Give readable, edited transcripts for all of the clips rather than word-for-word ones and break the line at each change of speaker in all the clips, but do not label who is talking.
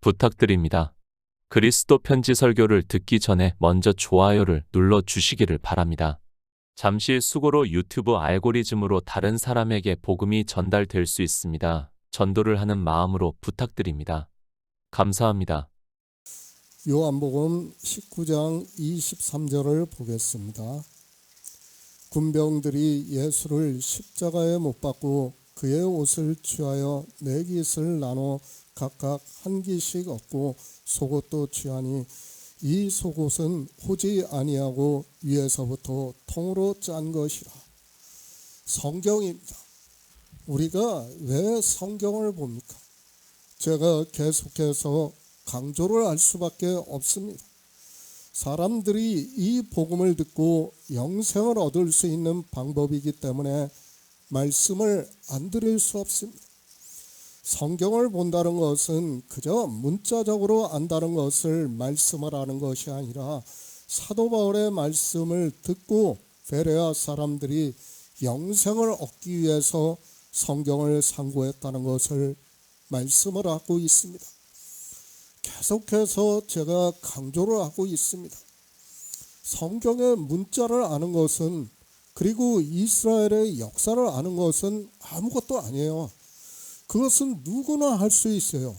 부탁드립니다. 그리스도 편지 설교를 듣기 전에 먼저 좋아요를 눌러 주시기를 바랍니다. 잠시 수고로 유튜브 알고리즘으로 다른 사람에게 복음이 전달될 수 있습니다. 전도를 하는 마음으로 부탁드립니다. 감사합니다.
요한복음 19장 23절을 보겠습니다. 군병들이 예수를 십자가에 못 박고 그의 옷을 취하여 네 깃을 나눠 각각 한 깃씩 얻고 속옷도 취하니 이 속옷은 호지 아니하고 위에서부터 통으로 짠 것이라. 성경입니다. 우리가 왜 성경을 봅니까? 제가 계속해서 강조를 할 수밖에 없습니다. 사람들이 이 복음을 듣고 영생을 얻을 수 있는 방법이기 때문에 말씀을 안 드릴 수 없습니다. 성경을 본다는 것은 그저 문자적으로 안다는 것을 말씀을 하는 것이 아니라 사도 바울의 말씀을 듣고 베레아 사람들이 영생을 얻기 위해서 성경을 상고했다는 것을 말씀을 하고 있습니다. 계속해서 제가 강조를 하고 있습니다. 성경의 문자를 아는 것은, 그리고 이스라엘의 역사를 아는 것은 아무것도 아니에요. 그것은 누구나 할 수 있어요.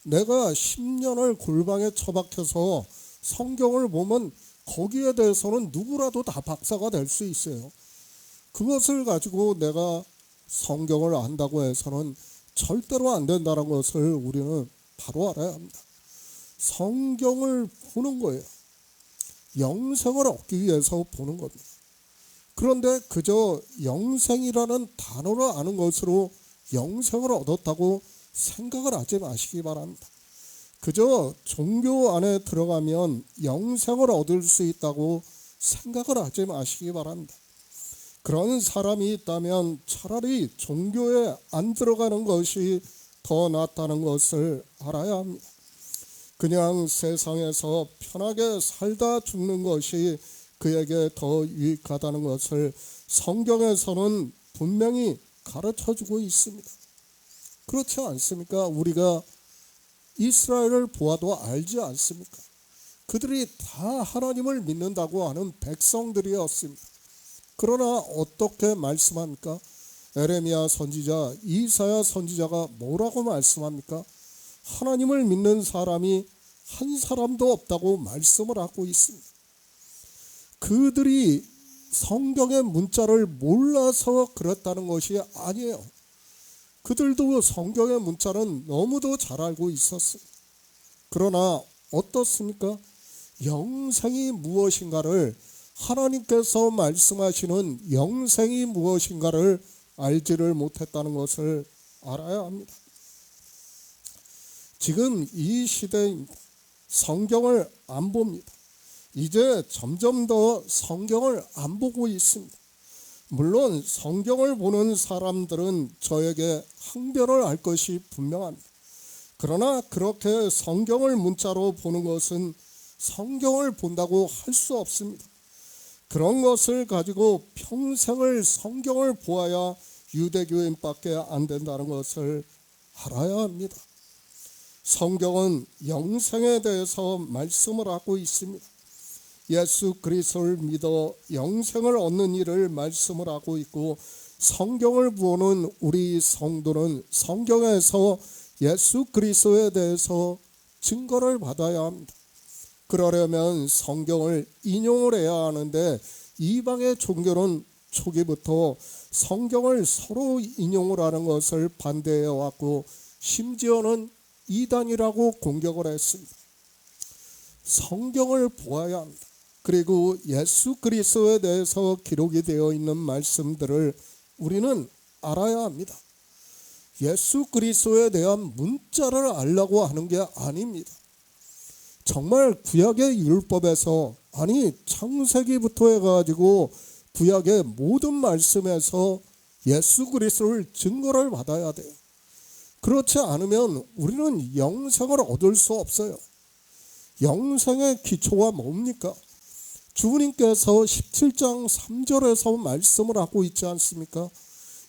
내가 10년을 골방에 처박혀서 성경을 보면 거기에 대해서는 누구라도 다 박사가 될 수 있어요. 그것을 가지고 내가 성경을 안다고 해서는 절대로 안 된다는 것을 우리는 바로 알아야 합니다. 성경을 보는 거예요. 영생을 얻기 위해서 보는 겁니다. 그런데 그저 영생이라는 단어를 아는 것으로 영생을 얻었다고 생각을 하지 마시기 바랍니다. 그저 종교 안에 들어가면 영생을 얻을 수 있다고 생각을 하지 마시기 바랍니다. 그런 사람이 있다면 차라리 종교에 안 들어가는 것이 더 낫다는 것을 알아야 합니다. 그냥 세상에서 편하게 살다 죽는 것이 그에게 더 유익하다는 것을 성경에서는 분명히 가르쳐주고 있습니다. 그렇지 않습니까? 우리가 이스라엘을 보아도 알지 않습니까? 그들이 다 하나님을 믿는다고 하는 백성들이었습니다. 그러나 어떻게 말씀합니까? 에레미야 선지자, 이사야 선지자가 뭐라고 말씀합니까? 하나님을 믿는 사람이 한 사람도 없다고 말씀을 하고 있습니다. 그들이 성경의 문자를 몰라서 그렇다는 것이 아니에요. 그들도 성경의 문자는 너무도 잘 알고 있었습니다. 그러나 어떻습니까? 영생이 무엇인가를, 하나님께서 말씀하시는 영생이 무엇인가를 알지를 못했다는 것을 알아야 합니다. 지금 이 시대입니다. 성경을 안 봅니다. 이제 점점 더 성경을 안 보고 있습니다. 물론 성경을 보는 사람들은 저에게 항변을 할 것이 분명합니다. 그러나 그렇게 성경을 문자로 보는 것은 성경을 본다고 할 수 없습니다. 그런 것을 가지고 평생을 성경을 보아야 유대교인밖에 안 된다는 것을 알아야 합니다. 성경은 영생에 대해서 말씀을 하고 있습니다. 예수 그리스도를 믿어 영생을 얻는 일을 말씀을 하고 있고, 성경을 보는 우리 성도는 성경에서 예수 그리스도에 대해서 증거를 받아야 합니다. 그러려면 성경을 인용을 해야 하는데, 이방의 종교는 초기부터 성경을 서로 인용을 하는 것을 반대해 왔고, 심지어는 이단이라고 공격을 했습니다. 성경을 보아야 합니다. 그리고 예수 그리스도에 대해서 기록이 되어 있는 말씀들을 우리는 알아야 합니다. 예수 그리스도에 대한 문자를 알려고 하는 게 아닙니다. 정말 구약의 율법에서, 아니 창세기부터 해가지고 구약의 모든 말씀에서 예수 그리스도를 증거를 받아야 돼요. 그렇지 않으면 우리는 영생을 얻을 수 없어요. 영생의 기초가 뭡니까? 주님께서 17장 3절에서 말씀을 하고 있지 않습니까?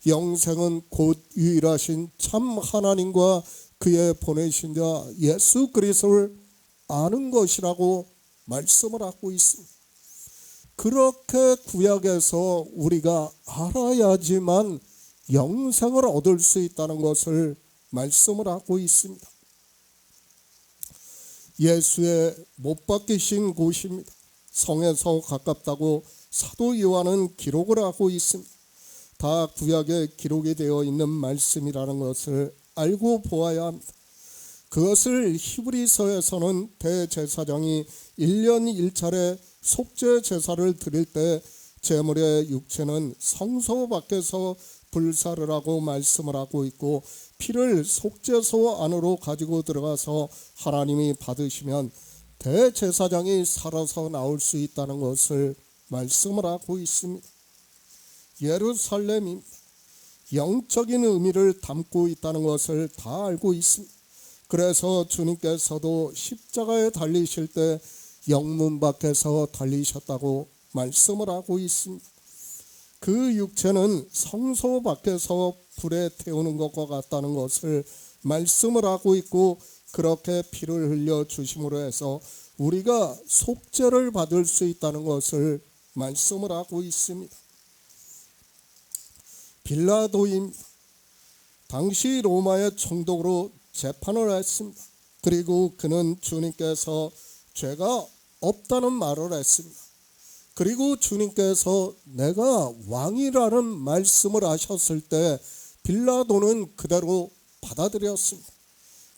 영생은 곧 유일하신 참 하나님과 그의 보내신 자 예수 그리스도를 아는 것이라고 말씀을 하고 있습니다. 그렇게 구약에서 우리가 알아야지만 영생을 얻을 수 있다는 것을 말씀을 하고 있습니다. 예수의 못 박히신 곳입니다. 성에서 가깝다고 사도 요한은 기록을 하고 있습니다. 다 구약에 기록이 되어 있는 말씀이라는 것을 알고 보아야 합니다. 그것을 히브리서에서는 대제사장이 1년 1차례 속죄 제사를 드릴 때 제물의 육체는 성소 밖에서 불사를 하고 말씀을 하고 있고, 피를 속죄소 안으로 가지고 들어가서 하나님이 받으시면 대제사장이 살아서 나올 수 있다는 것을 말씀을 하고 있습니다. 예루살렘이 영적인 의미를 담고 있다는 것을 다 알고 있습니다. 그래서 주님께서도 십자가에 달리실 때 영문 밖에서 달리셨다고 말씀을 하고 있습니다. 그 육체는 성소 밖에서 불에 태우는 것과 같다는 것을 말씀을 하고 있고, 그렇게 피를 흘려 주심으로 해서 우리가 속죄를 받을 수 있다는 것을 말씀을 하고 있습니다. 빌라도입니다. 당시 로마의 총독으로 재판을 했습니다. 그리고 그는 주님께서 죄가 없다는 말을 했습니다. 그리고 주님께서 내가 왕이라는 말씀을 하셨을 때 빌라도는 그대로 받아들였습니다.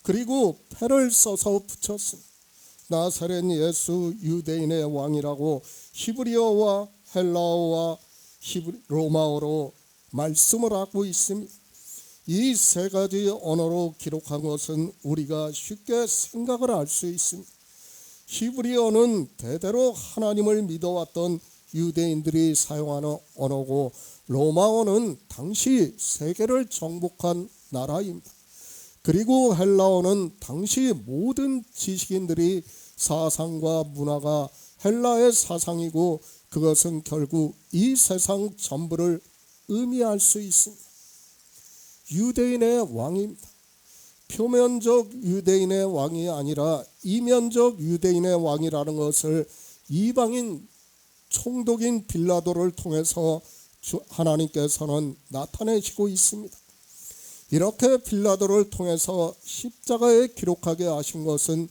그리고 패를 써서 붙였습니다. 나사렛 예수 유대인의 왕이라고 히브리어와 헬라어와 로마어로 말씀을 하고 있습니다. 이 세 가지 언어로 기록한 것은 우리가 쉽게 생각을 할 수 있습니다. 히브리어는 대대로 하나님을 믿어왔던 유대인들이 사용하는 언어고, 로마어는 당시 세계를 정복한 나라입니다. 그리고 헬라어는 당시 모든 지식인들이 사상과 문화가 헬라의 사상이고, 그것은 결국 이 세상 전부를 의미할 수 있습니다. 유대인의 왕입니다. 표면적 유대인의 왕이 아니라 이면적 유대인의 왕이라는 것을 이방인 총독인 빌라도를 통해서 하나님께서는 나타내시고 있습니다. 이렇게 빌라도를 통해서 십자가에 기록하게 하신 것은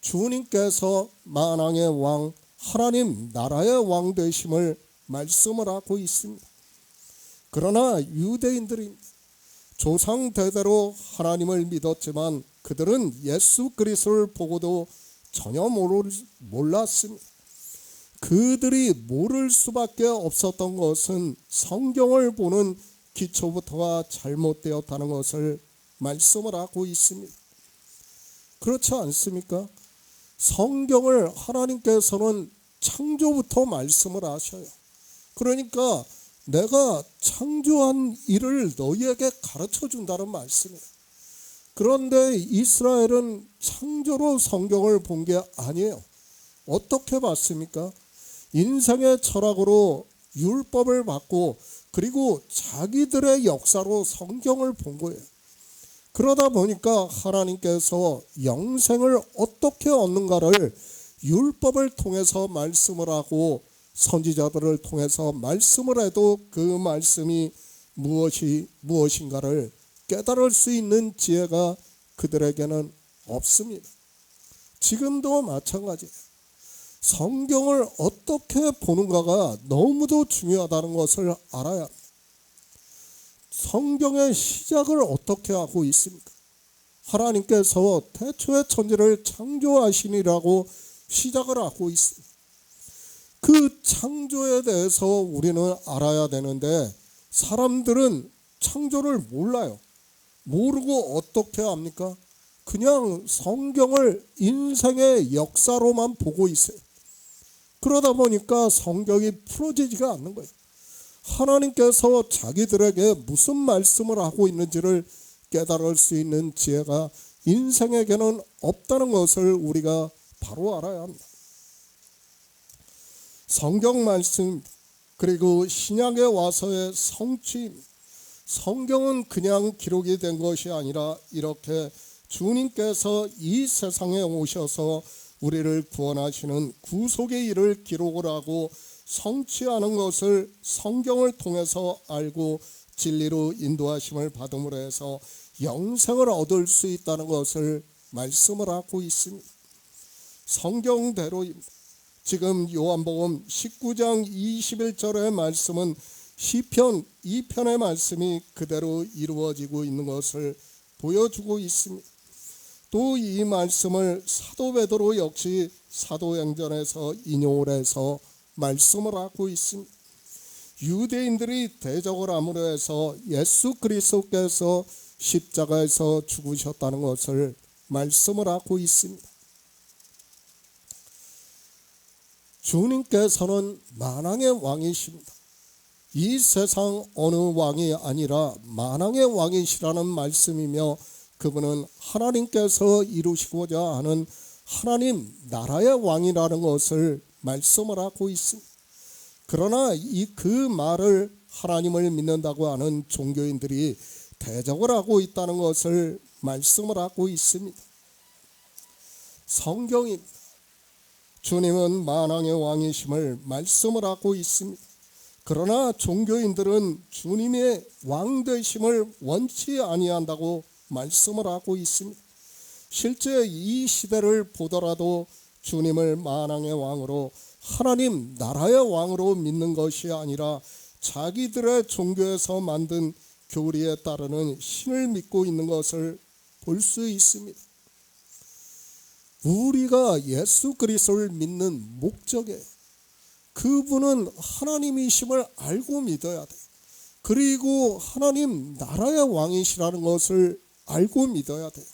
주님께서 만왕의 왕, 하나님 나라의 왕 되심을 말씀을 하고 있습니다. 그러나 유대인들이 조상 대대로 하나님을 믿었지만 그들은 예수 그리스도를 보고도 전혀 몰랐습니다. 그들이 모를 수밖에 없었던 것은 성경을 보는 기초부터가 잘못되었다는 것을 말씀을 하고 있습니다. 그렇지 않습니까? 성경을 하나님께서는 창조부터 말씀을 하셔요. 그러니까 내가 창조한 일을 너희에게 가르쳐 준다는 말씀이에요. 그런데 이스라엘은 창조로 성경을 본 게 아니에요. 어떻게 봤습니까? 인생의 철학으로 율법을 받고, 그리고 자기들의 역사로 성경을 본 거예요. 그러다 보니까 하나님께서 영생을 어떻게 얻는가를 율법을 통해서 말씀을 하고, 선지자들을 통해서 말씀을 해도 그 말씀이 무엇인가를 깨달을 수 있는 지혜가 그들에게는 없습니다. 지금도 마찬가지예요. 성경을 어떻게 보는가가 너무도 중요하다는 것을 알아야 합니다. 성경의 시작을 어떻게 하고 있습니까? 하나님께서 태초의 천지를 창조하시니라고 시작을 하고 있습니다. 그 창조에 대해서 우리는 알아야 되는데 사람들은 창조를 몰라요. 모르고 어떻게 합니까? 그냥 성경을 인생의 역사로만 보고 있어요. 그러다 보니까 성경이 풀어지지가 않는 거예요. 하나님께서 자기들에게 무슨 말씀을 하고 있는지를 깨달을 수 있는 지혜가 인생에게는 없다는 것을 우리가 바로 알아야 합니다. 성경 말씀, 그리고 신약에 와서의 성취, 성경은 그냥 기록이 된 것이 아니라 이렇게 주님께서 이 세상에 오셔서 우리를 구원하시는 구속의 일을 기록을 하고 성취하는 것을 성경을 통해서 알고 진리로 인도하심을 받음으로 해서 영생을 얻을 수 있다는 것을 말씀을 하고 있습니다. 성경대로입니다. 지금 요한복음 19장 21절의 말씀은 시편 2편의 말씀이 그대로 이루어지고 있는 것을 보여주고 있습니다. 또 이 말씀을 사도 베드로 역시 사도행전에서 인용을 해서 말씀을 하고 있습니다. 유대인들이 대적을 함으로 해서 예수 그리스도께서 십자가에서 죽으셨다는 것을 말씀을 하고 있습니다. 주님께서는 만왕의 왕이십니다. 이 세상 어느 왕이 아니라 만왕의 왕이시라는 말씀이며 그분은 하나님께서 이루시고자 하는 하나님 나라의 왕이라는 것을 말씀을 하고 있습니다. 그러나 그 말을 하나님을 믿는다고 하는 종교인들이 대적을 하고 있다는 것을 말씀을 하고 있습니다. 성경입니다. 주님은 만왕의 왕이심을 말씀을 하고 있습니다. 그러나 종교인들은 주님의 왕 되심을 원치 아니한다고 말씀을 하고 있습니다. 실제 이 시대를 보더라도 주님을 만왕의 왕으로 하나님 나라의 왕으로 믿는 것이 아니라 자기들의 종교에서 만든 교리에 따르는 신을 믿고 있는 것을 볼 수 있습니다. 우리가 예수 그리스도를 믿는 목적에 그분은 하나님이심을 알고 믿어야 돼요. 그리고 하나님 나라의 왕이시라는 것을 알고 믿어야 돼요.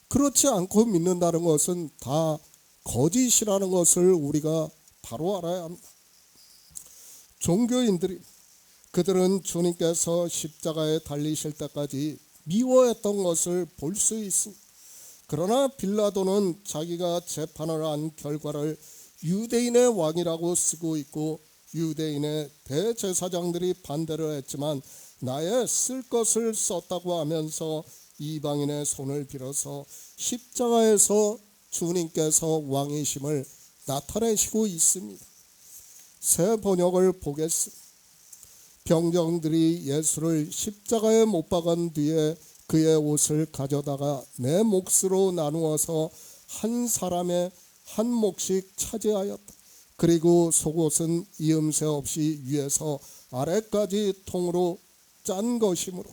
그렇지 않고 믿는다는 것은 다 거짓이라는 것을 우리가 바로 알아야 합니다. 종교인들이 그들은 주님께서 십자가에 달리실 때까지 미워했던 것을 볼 수 있습니다. 그러나 빌라도는 자기가 재판을 한 결과를 유대인의 왕이라고 쓰고 있고 유대인의 대제사장들이 반대를 했지만 나의 쓸 것을 썼다고 하면서 이방인의 손을 빌어서 십자가에서 주님께서 왕이심을 나타내시고 있습니다. 새 번역을 보겠습니다. 병정들이 예수를 십자가에 못 박은 뒤에 그의 옷을 가져다가 내 몫으로 나누어서 한 사람의 한 몫씩 차지하였다. 그리고 속옷은 이음새 없이 위에서 아래까지 통으로 짠 것이므로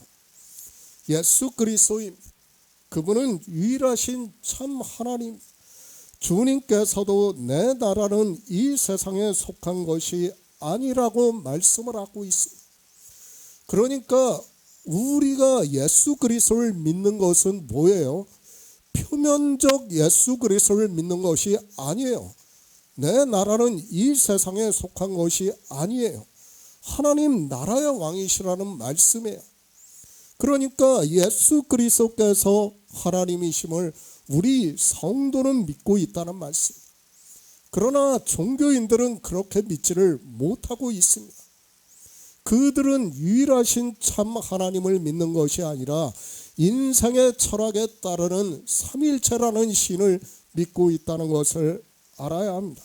예수 그리스도인 그분은 유일하신 참 하나님 주님께서도 내 나라는 이 세상에 속한 것이 아니라고 말씀을 하고 있습니다. 그러니까 우리가 예수 그리스도를 믿는 것은 뭐예요? 표면적 예수 그리스도를 믿는 것이 아니에요. 내 나라는 이 세상에 속한 것이 아니에요. 하나님 나라의 왕이시라는 말씀이에요. 그러니까 예수 그리스도께서 하나님이심을 우리 성도는 믿고 있다는 말씀. 그러나 종교인들은 그렇게 믿지를 못하고 있습니다. 그들은 유일하신 참 하나님을 믿는 것이 아니라 인생의 철학에 따르는 삼일체라는 신을 믿고 있다는 것을 알아야 합니다.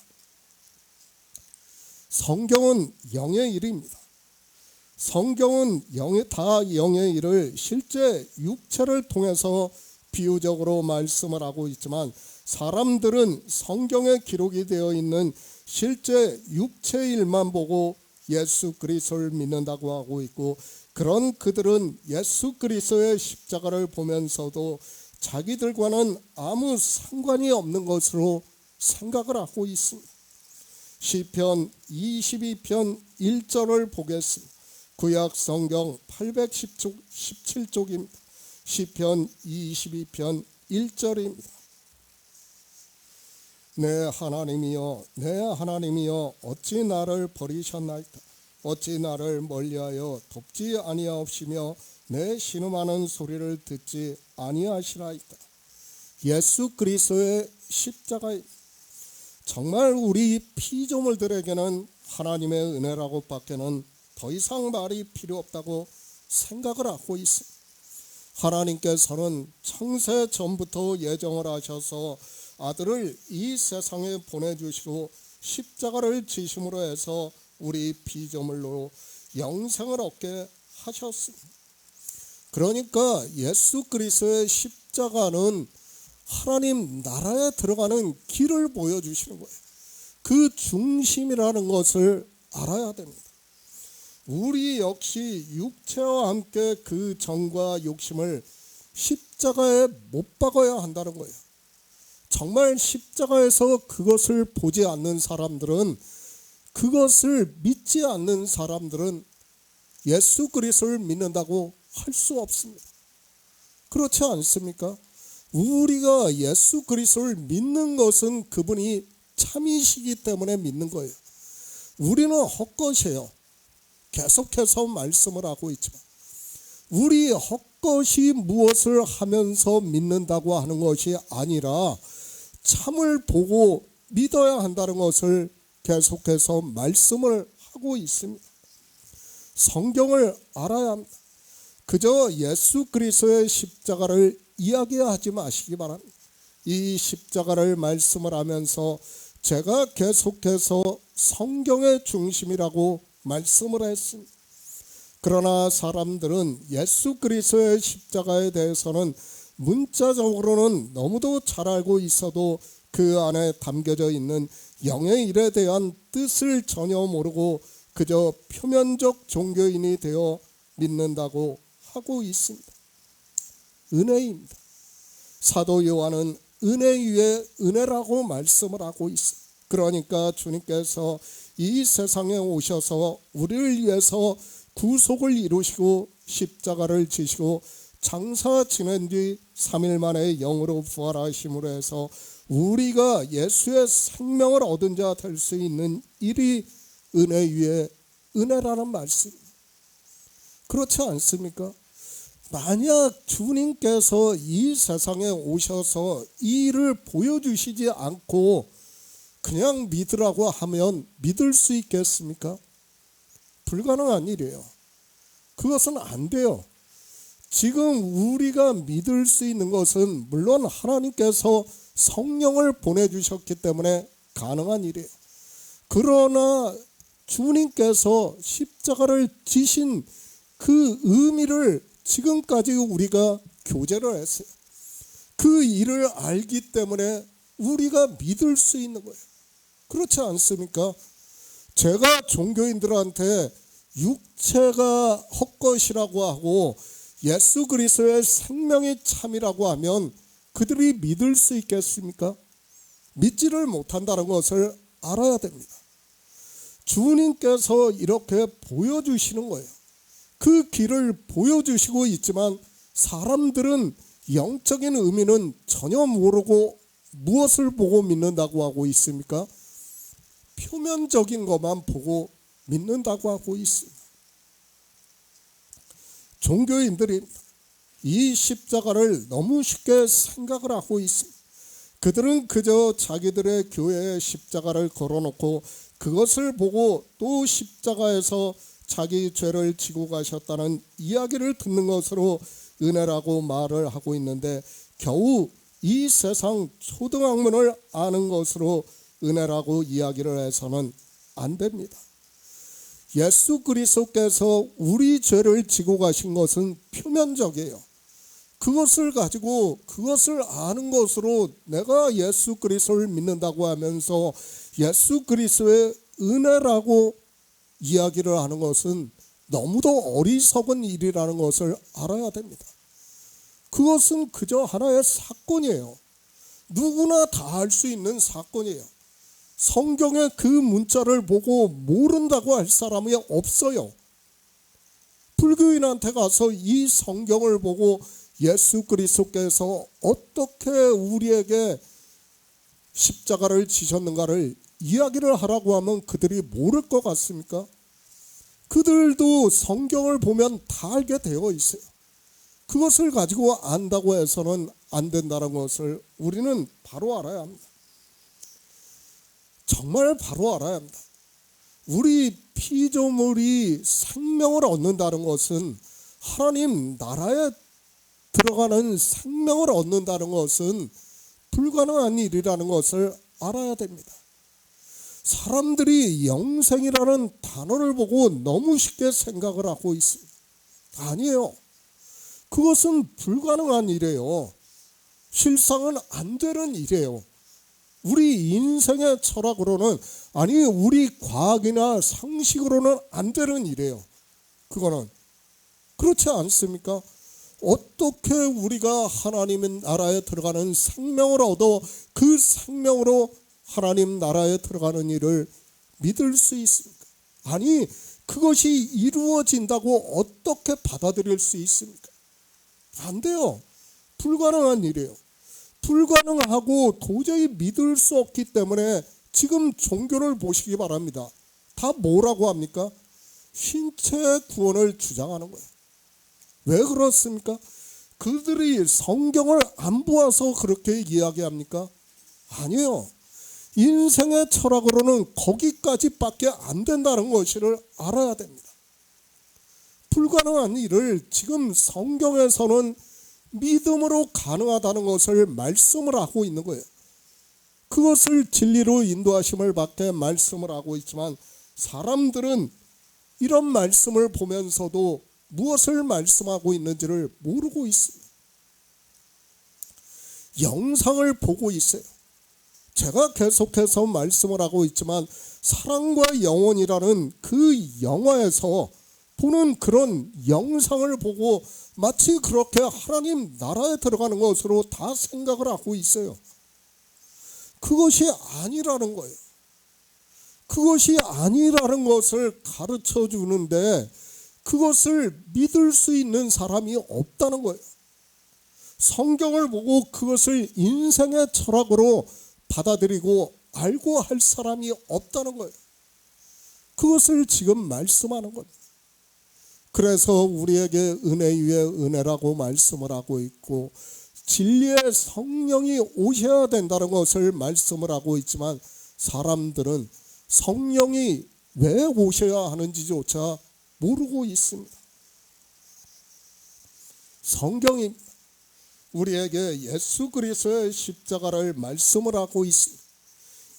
성경은 영의 일입니다. 성경은 다 영의 일을 실제 육체를 통해서 비유적으로 말씀을 하고 있지만 사람들은 성경에 기록이 되어 있는 실제 육체의 일만 보고 예수 그리스도를 믿는다고 하고 있고 그런 그들은 예수 그리스도의 십자가를 보면서도 자기들과는 아무 상관이 없는 것으로 생각을 하고 있습니다. 시편 22편 1절을 보겠습니다. 구약 성경 817쪽입니다. 시편 22편 1절입니다. 내 하나님이여 내 하나님이여 어찌 나를 버리셨나이까 어찌 나를 멀리하여 돕지 아니하옵시며 내 신음하는 소리를 듣지 아니하시나이까. 예수 그리스도의 십자가 정말 우리 피조물들에게는 하나님의 은혜라고 밖에는 더 이상 말이 필요 없다고 생각을 하고 있습니다. 하나님께서는 창세 전부터 예정을 하셔서 아들을 이 세상에 보내주시고 십자가를 지심으로 해서 우리 피조물로 영생을 얻게 하셨습니다. 그러니까 예수 그리스도의 십자가는 하나님 나라에 들어가는 길을 보여주시는 거예요. 그 중심이라는 것을 알아야 됩니다. 우리 역시 육체와 함께 그 정과 욕심을 십자가에 못 박아야 한다는 거예요. 정말 십자가에서 그것을 보지 않는 사람들은, 그것을 믿지 않는 사람들은 예수 그리스도를 믿는다고 할 수 없습니다. 그렇지 않습니까? 우리가 예수 그리스도를 믿는 것은 그분이 참이시기 때문에 믿는 거예요. 우리는 헛것이에요. 계속해서 말씀을 하고 있지만 우리 헛것이 무엇을 하면서 믿는다고 하는 것이 아니라 참을 보고 믿어야 한다는 것을 계속해서 말씀을 하고 있습니다. 성경을 알아야 합니다. 그저 예수 그리스도의 십자가를 이야기하지 마시기 바랍니다. 이 십자가를 말씀을 하면서 제가 계속해서 성경의 중심이라고 말씀을 했습니다. 그러나 사람들은 예수 그리스도의 십자가에 대해서는 문자적으로는 너무도 잘 알고 있어도 그 안에 담겨져 있는 영의 일에 대한 뜻을 전혀 모르고 그저 표면적 종교인이 되어 믿는다고 하고 있습니다. 은혜입니다. 사도 요한은 은혜 위에 은혜라고 말씀을 하고 있습니다. 그러니까 주님께서 이 세상에 오셔서 우리를 위해서 구속을 이루시고 십자가를 지시고 장사 지낸 뒤 3일 만에 영으로 부활하심으로 해서 우리가 예수의 생명을 얻은 자 될 수 있는 일이 은혜 위에 은혜라는 말씀입니다. 그렇지 않습니까? 만약 주님께서 이 세상에 오셔서 이 일을 보여주시지 않고 그냥 믿으라고 하면 믿을 수 있겠습니까? 불가능한 일이에요. 그것은 안 돼요. 지금 우리가 믿을 수 있는 것은 물론 하나님께서 성령을 보내주셨기 때문에 가능한 일이에요. 그러나 주님께서 십자가를 지신 그 의미를 지금까지 우리가 교제를 했어요. 그 일을 알기 때문에 우리가 믿을 수 있는 거예요. 그렇지 않습니까? 제가 종교인들한테 육체가 헛것이라고 하고 예수 그리스도의 생명이 참이라고 하면 그들이 믿을 수 있겠습니까? 믿지를 못한다는 것을 알아야 됩니다. 주님께서 이렇게 보여주시는 거예요. 그 길을 보여주시고 있지만 사람들은 영적인 의미는 전혀 모르고 무엇을 보고 믿는다고 하고 있습니까? 표면적인 것만 보고 믿는다고 하고 있습니다. 종교인들이 이 십자가를 너무 쉽게 생각을 하고 있습니다. 그들은 그저 자기들의 교회에 십자가를 걸어놓고 그것을 보고 또 십자가에서 자기 죄를 지고 가셨다는 이야기를 듣는 것으로 은혜라고 말을 하고 있는데 겨우 이 세상 초등학문을 아는 것으로 은혜라고 이야기를 해서는 안 됩니다. 예수 그리스도께서 우리 죄를 지고 가신 것은 표면적이에요. 그것을 가지고 그것을 아는 것으로 내가 예수 그리스도를 믿는다고 하면서 예수 그리스도의 은혜라고 이야기를 하는 것은 너무도 어리석은 일이라는 것을 알아야 됩니다. 그것은 그저 하나의 사건이에요. 누구나 다 할 수 있는 사건이에요. 성경의 그 문자를 보고 모른다고 할 사람이 없어요. 불교인한테 가서 이 성경을 보고 예수 그리스도께서 어떻게 우리에게 십자가를 지셨는가를 이야기를 하라고 하면 그들이 모를 것 같습니까? 그들도 성경을 보면 다 알게 되어 있어요. 그것을 가지고 안다고 해서는 안 된다는 것을 우리는 바로 알아야 합니다. 정말 바로 알아야 합니다. 우리 피조물이 생명을 얻는다는 것은 하나님 나라에 들어가는 생명을 얻는다는 것은 불가능한 일이라는 것을 알아야 됩니다. 사람들이 영생이라는 단어를 보고 너무 쉽게 생각을 하고 있습니다. 아니에요. 그것은 불가능한 일이에요. 실상은 안 되는 일이에요. 우리 인생의 철학으로는, 아니 우리 과학이나 상식으로는 안 되는 일이에요. 그거는 그렇지 않습니까? 어떻게 우리가 하나님의 나라에 들어가는 생명을 얻어 그 생명으로 하나님 나라에 들어가는 일을 믿을 수 있습니까? 아니 그것이 이루어진다고 어떻게 받아들일 수 있습니까? 안 돼요. 불가능한 일이에요. 불가능하고 도저히 믿을 수 없기 때문에 지금 종교를 보시기 바랍니다. 다 뭐라고 합니까? 신체 구원을 주장하는 거예요. 왜 그렇습니까? 그들이 성경을 안 보아서 그렇게 이야기합니까? 아니에요. 인생의 철학으로는 거기까지밖에 안 된다는 것을 알아야 됩니다. 불가능한 일을 지금 성경에서는 믿음으로 가능하다는 것을 말씀을 하고 있는 거예요. 그것을 진리로 인도하심을 받게 말씀을 하고 있지만 사람들은 이런 말씀을 보면서도 무엇을 말씀하고 있는지를 모르고 있습니다. 영상을 보고 있어요. 제가 계속해서 말씀을 하고 있지만 사랑과 영혼이라는 그 영화에서 보는 그런 영상을 보고 마치 그렇게 하나님 나라에 들어가는 것으로 다 생각을 하고 있어요. 그것이 아니라는 거예요. 그것이 아니라는 것을 가르쳐 주는데 그것을 믿을 수 있는 사람이 없다는 거예요. 성경을 보고 그것을 인생의 철학으로 받아들이고 알고 할 사람이 없다는 거예요. 그것을 지금 말씀하는 겁니다. 그래서 우리에게 은혜 위에 은혜라고 말씀을 하고 있고 진리의 성령이 오셔야 된다는 것을 말씀을 하고 있지만 사람들은 성령이 왜 오셔야 하는지조차 모르고 있습니다. 성경이 우리에게 예수 그리스도의 십자가를 말씀을 하고 있습니다.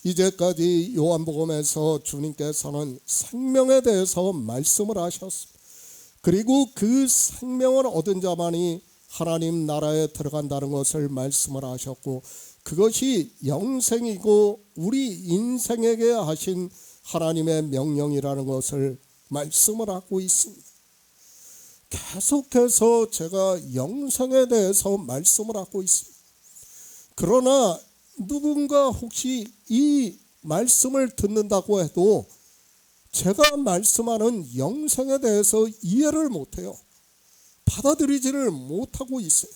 이제까지 요한복음에서 주님께서는 생명에 대해서 말씀을 하셨습니다. 그리고 그 생명을 얻은 자만이 하나님 나라에 들어간다는 것을 말씀을 하셨고 그것이 영생이고 우리 인생에게 하신 하나님의 명령이라는 것을 말씀을 하고 있습니다. 계속해서 제가 영생에 대해서 말씀을 하고 있습니다. 그러나 누군가 혹시 이 말씀을 듣는다고 해도 제가 말씀하는 영생에 대해서 이해를 못해요. 받아들이지를 못하고 있어요.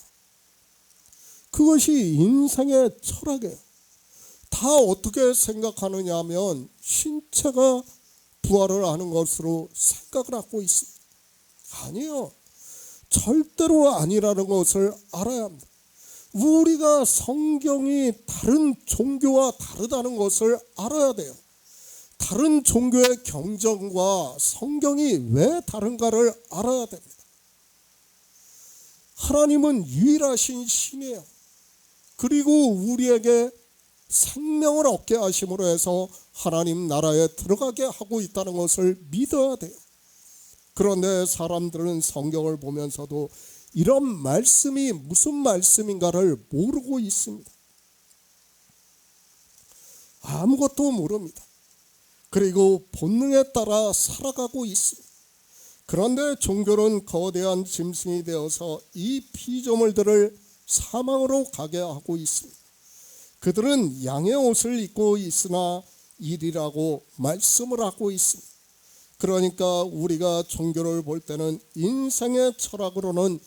그것이 인생의 철학이에요. 다 어떻게 생각하느냐 하면 신체가 부활을 하는 것으로 생각을 하고 있습니다. 아니요. 절대로 아니라는 것을 알아야 합니다. 우리가 성경이 다른 종교와 다르다는 것을 알아야 돼요. 다른 종교의 경전과 성경이 왜 다른가를 알아야 됩니다. 하나님은 유일하신 신이에요. 그리고 우리에게 생명을 얻게 하심으로 해서 하나님 나라에 들어가게 하고 있다는 것을 믿어야 돼요. 그런데 사람들은 성경을 보면서도 이런 말씀이 무슨 말씀인가를 모르고 있습니다. 아무것도 모릅니다. 그리고 본능에 따라 살아가고 있습니다. 그런데 종교는 거대한 짐승이 되어서 이 피조물들을 사망으로 가게 하고 있습니다. 그들은 양의 옷을 입고 있으나 일이라고 말씀을 하고 있습니다. 그러니까 우리가 종교를 볼 때는 인생의 철학으로는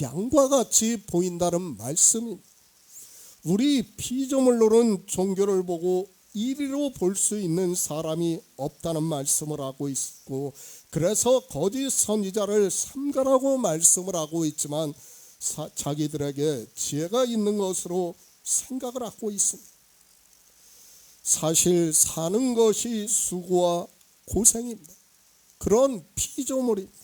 양과 같이 보인다는 말씀입니다. 우리 피조물로는 종교를 보고 이리로 볼 수 있는 사람이 없다는 말씀을 하고 있고 그래서 거짓 선지자를 삼가라고 말씀을 하고 있지만 자기들에게 지혜가 있는 것으로 생각을 하고 있습니다. 사실 사는 것이 수고와 고생입니다. 그런 피조물입니다.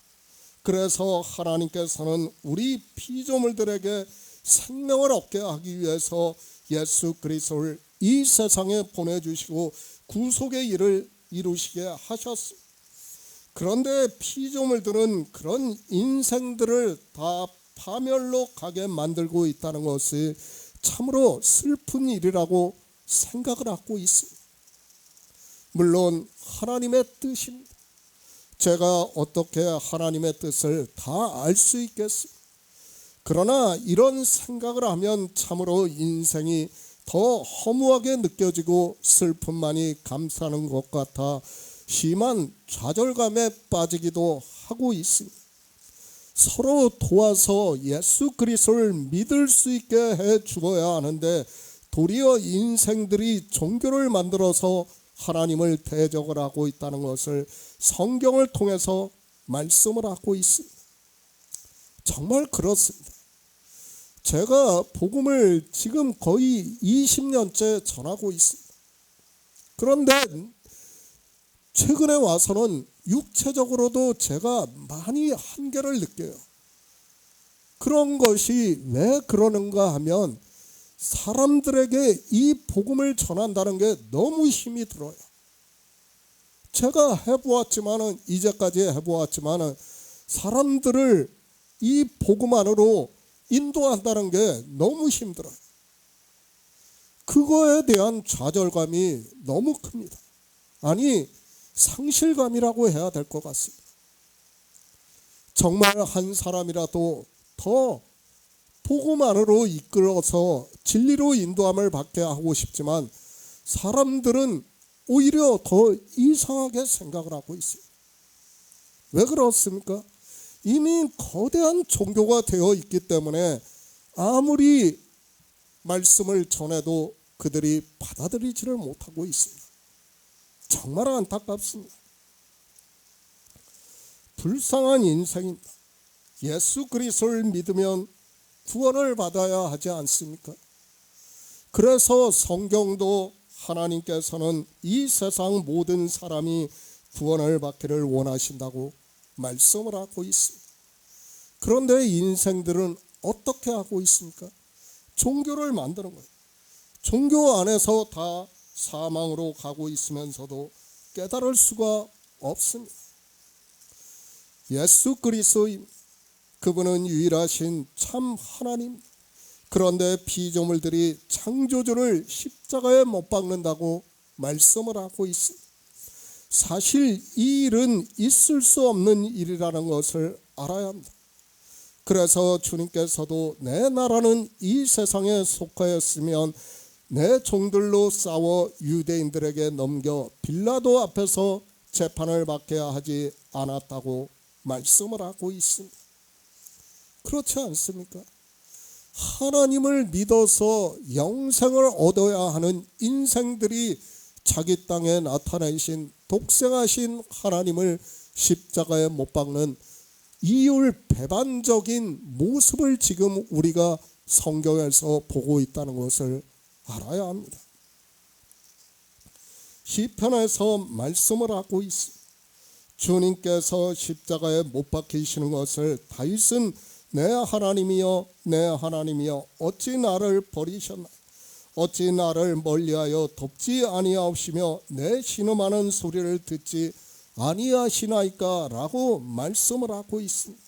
그래서 하나님께서는 우리 피조물들에게 생명을 얻게 하기 위해서 예수 그리스도를 이 세상에 보내주시고 구속의 일을 이루시게 하셨습니다. 그런데 피조물들은 그런 인생들을 다 파멸로 가게 만들고 있다는 것이 참으로 슬픈 일이라고 생각을 하고 있습니다. 물론 하나님의 뜻입니다. 제가 어떻게 하나님의 뜻을 다 알 수 있겠습니까? 그러나 이런 생각을 하면 참으로 인생이 더 허무하게 느껴지고 슬픔만이 감싸는 것 같아 심한 좌절감에 빠지기도 하고 있습니다. 서로 도와서 예수 그리스도를 믿을 수 있게 해 주어야 하는데 도리어 인생들이 종교를 만들어서 하나님을 대적을 하고 있다는 것을 성경을 통해서 말씀을 하고 있습니다. 정말 그렇습니다. 제가 복음을 지금 거의 20년째 전하고 있습니다. 그런데 최근에 와서는 육체적으로도 제가 많이 한계를 느껴요. 그런 것이 왜 그러는가 하면 사람들에게 이 복음을 전한다는 게 너무 힘이 들어요. 제가 해보았지만은 이제까지 해보았지만은 사람들을 이 복음 안으로 인도한다는 게 너무 힘들어요. 그거에 대한 좌절감이 너무 큽니다. 아니 상실감이라고 해야 될 것 같습니다. 정말 한 사람이라도 더 복음 안으로 이끌어서 진리로 인도함을 받게 하고 싶지만 사람들은 오히려 더 이상하게 생각을 하고 있습니다. 왜 그렇습니까? 이미 거대한 종교가 되어 있기 때문에 아무리 말씀을 전해도 그들이 받아들이지를 못하고 있습니다. 정말 안타깝습니다. 불쌍한 인생입니다. 예수 그리스도를 믿으면 구원을 받아야 하지 않습니까? 그래서 성경도 하나님께서는 이 세상 모든 사람이 구원을 받기를 원하신다고 말씀을 하고 있습니다. 그런데 인생들은 어떻게 하고 있습니까? 종교를 만드는 거예요. 종교 안에서 다 사망으로 가고 있으면서도 깨달을 수가 없습니다. 예수 그리스도입니다. 그분은 유일하신 참 하나님. 그런데 피조물들이 창조주를 십자가에 못 박는다고 말씀을 하고 있습니다. 사실 이 일은 있을 수 없는 일이라는 것을 알아야 합니다. 그래서 주님께서도 내 나라는 이 세상에 속하였으면 내 종들로 싸워 유대인들에게 넘겨 빌라도 앞에서 재판을 받게 하지 않았다고 말씀을 하고 있습니다. 그렇지 않습니까? 하나님을 믿어서 영생을 얻어야 하는 인생들이 자기 땅에 나타내신 독생하신 하나님을 십자가에 못 박는 이율배반적인 모습을 지금 우리가 성경에서 보고 있다는 것을 알아야 합니다. 시편에서 말씀을 하고 있습니다. 주님께서 십자가에 못 박히시는 것을 다윗은 내 하나님이여 내 하나님이여 어찌 나를 버리셨나 어찌 나를 멀리하여 돕지 아니하옵시며 내 신음하는 소리를 듣지 아니하시나이까 라고 말씀을 하고 있습니다.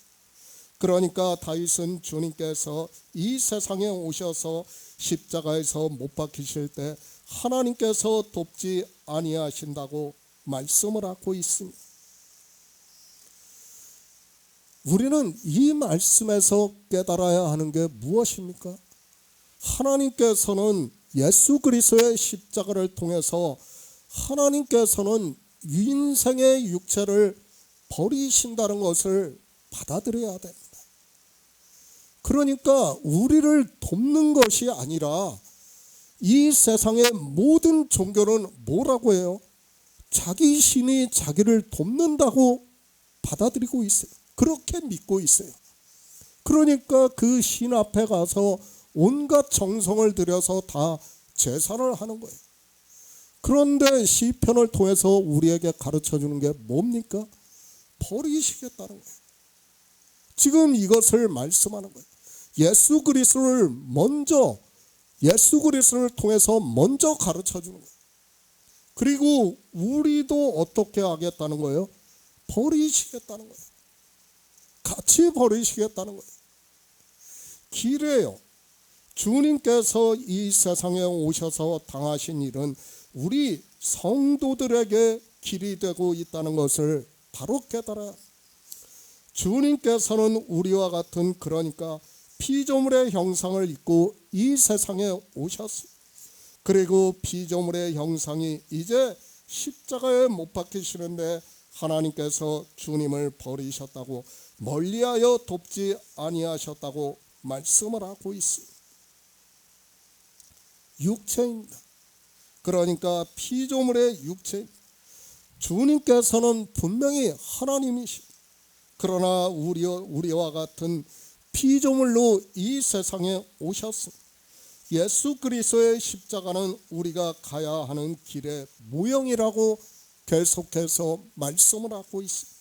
그러니까 다윗은 주님께서 이 세상에 오셔서 십자가에서 못 박히실 때 하나님께서 돕지 아니하신다고 말씀을 하고 있습니다. 우리는 이 말씀에서 깨달아야 하는 게 무엇입니까? 하나님께서는 예수 그리스도의 십자가를 통해서 하나님께서는 인생의 육체를 버리신다는 것을 받아들여야 됩니다. 그러니까 우리를 돕는 것이 아니라 이 세상의 모든 종교는 뭐라고 해요? 자기 신이 자기를 돕는다고 받아들이고 있어요. 그렇게 믿고 있어요. 그러니까 그 신 앞에 가서 온갖 정성을 들여서 다 제사를 하는 거예요. 그런데 시편을 통해서 우리에게 가르쳐 주는 게 뭡니까? 버리시겠다는 거예요. 지금 이것을 말씀하는 거예요. 예수 그리스도를 통해서 먼저 가르쳐 주는 거예요. 그리고 우리도 어떻게 하겠다는 거예요? 버리시겠다는 거예요. 같이 버리시겠다는 거예요. 길에요. 주님께서 이 세상에 오셔서 당하신 일은 우리 성도들에게 길이 되고 있다는 것을 바로 깨달아야 합니다. 주님께서는 우리와 같은, 그러니까 피조물의 형상을 입고 이 세상에 오셨습니다. 그리고 피조물의 형상이 이제 십자가에 못 박히시는데 하나님께서 주님을 버리셨다고, 멀리하여 돕지 아니하셨다고 말씀을 하고 있습니다. 육체입니다. 그러니까 피조물의 육체. 주님께서는 분명히 하나님이십니다. 그러나 우리와 같은 피조물로 이 세상에 오셨습니다. 예수 그리스도의 십자가는 우리가 가야 하는 길의 모형이라고 계속해서 말씀을 하고 있습니다.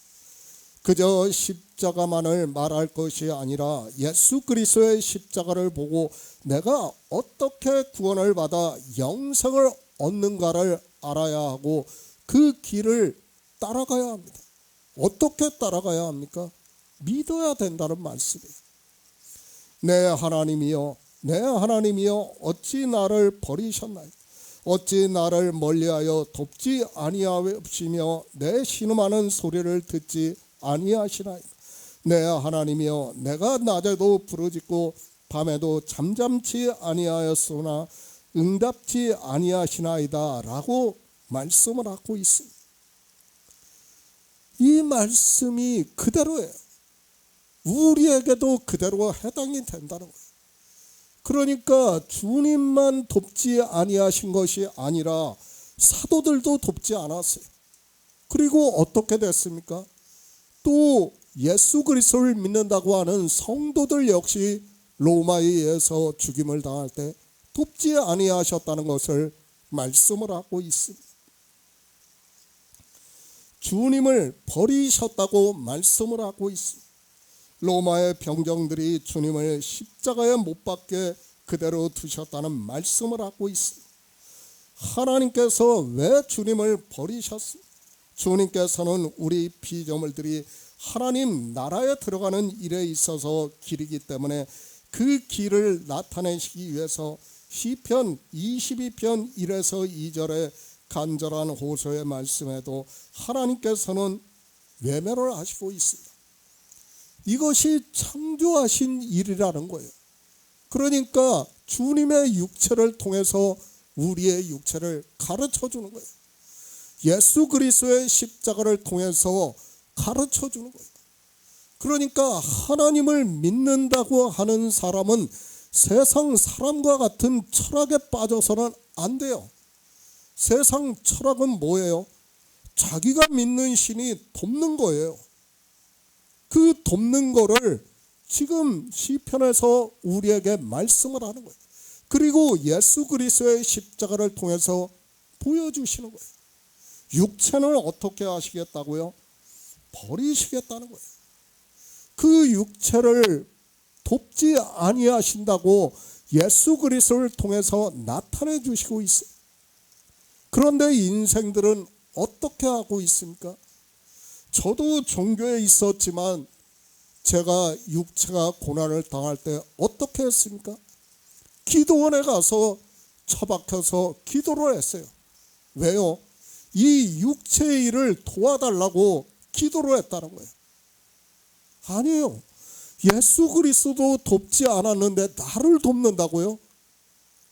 그저 십자가만을 말할 것이 아니라 예수 그리스도의 십자가를 보고 내가 어떻게 구원을 받아 영생을 얻는가를 알아야 하고 그 길을 따라가야 합니다. 어떻게 따라가야 합니까? 믿어야 된다는 말씀이에요. 내 하나님이여, 내 하나님이여, 어찌 나를 버리셨나요? 어찌 나를 멀리하여 돕지 아니하시며 내 신음하는 소리를 듣지 아니하시나이까? 내 하나님이여, 내가 낮에도 부르짖고 밤에도 잠잠치 아니하였으나 응답지 아니하시나이다 라고 말씀을 하고 있습니다. 이 말씀이 그대로예요. 우리에게도 그대로 해당이 된다는 거예요. 그러니까 주님만 돕지 아니하신 것이 아니라 사도들도 돕지 않았어요. 그리고 어떻게 됐습니까? 또 예수 그리스도를 믿는다고 하는 성도들 역시 로마에 의해서 죽임을 당할 때 돕지 아니하셨다는 것을 말씀을 하고 있습니다. 주님을 버리셨다고 말씀을 하고 있습니다. 로마의 병정들이 주님을 십자가에 못 박게 그대로 두셨다는 말씀을 하고 있습니다. 하나님께서 왜 주님을 버리셨습니까? 주님께서는 우리 피조물들이 하나님 나라에 들어가는 일에 있어서 길이기 때문에 그 길을 나타내시기 위해서 시편 22편 1에서 2절에 간절한 호소의 말씀에도 하나님께서는 외면을 하시고 있습니다. 이것이 창조하신 일이라는 거예요. 그러니까 주님의 육체를 통해서 우리의 육체를 가르쳐 주는 거예요. 예수 그리스도의 십자가를 통해서 가르쳐 주는 거예요. 그러니까 하나님을 믿는다고 하는 사람은 세상 사람과 같은 철학에 빠져서는 안 돼요. 세상 철학은 뭐예요? 자기가 믿는 신이 돕는 거예요. 그 돕는 거를 지금 시편에서 우리에게 말씀을 하는 거예요. 그리고 예수 그리스도의 십자가를 통해서 보여주시는 거예요. 육체는 어떻게 하시겠다고요? 버리시겠다는 거예요. 그 육체를 돕지 아니하신다고 예수 그리스도를 통해서 나타내 주시고 있어요. 그런데 인생들은 어떻게 하고 있습니까? 저도 종교에 있었지만 제가 육체가 고난을 당할 때 어떻게 했습니까? 기도원에 가서 처박혀서 기도를 했어요. 왜요? 이 육체의 일을 도와달라고 기도를 했다는 거예요. 아니에요. 예수 그리스도도 돕지 않았는데 나를 돕는다고요?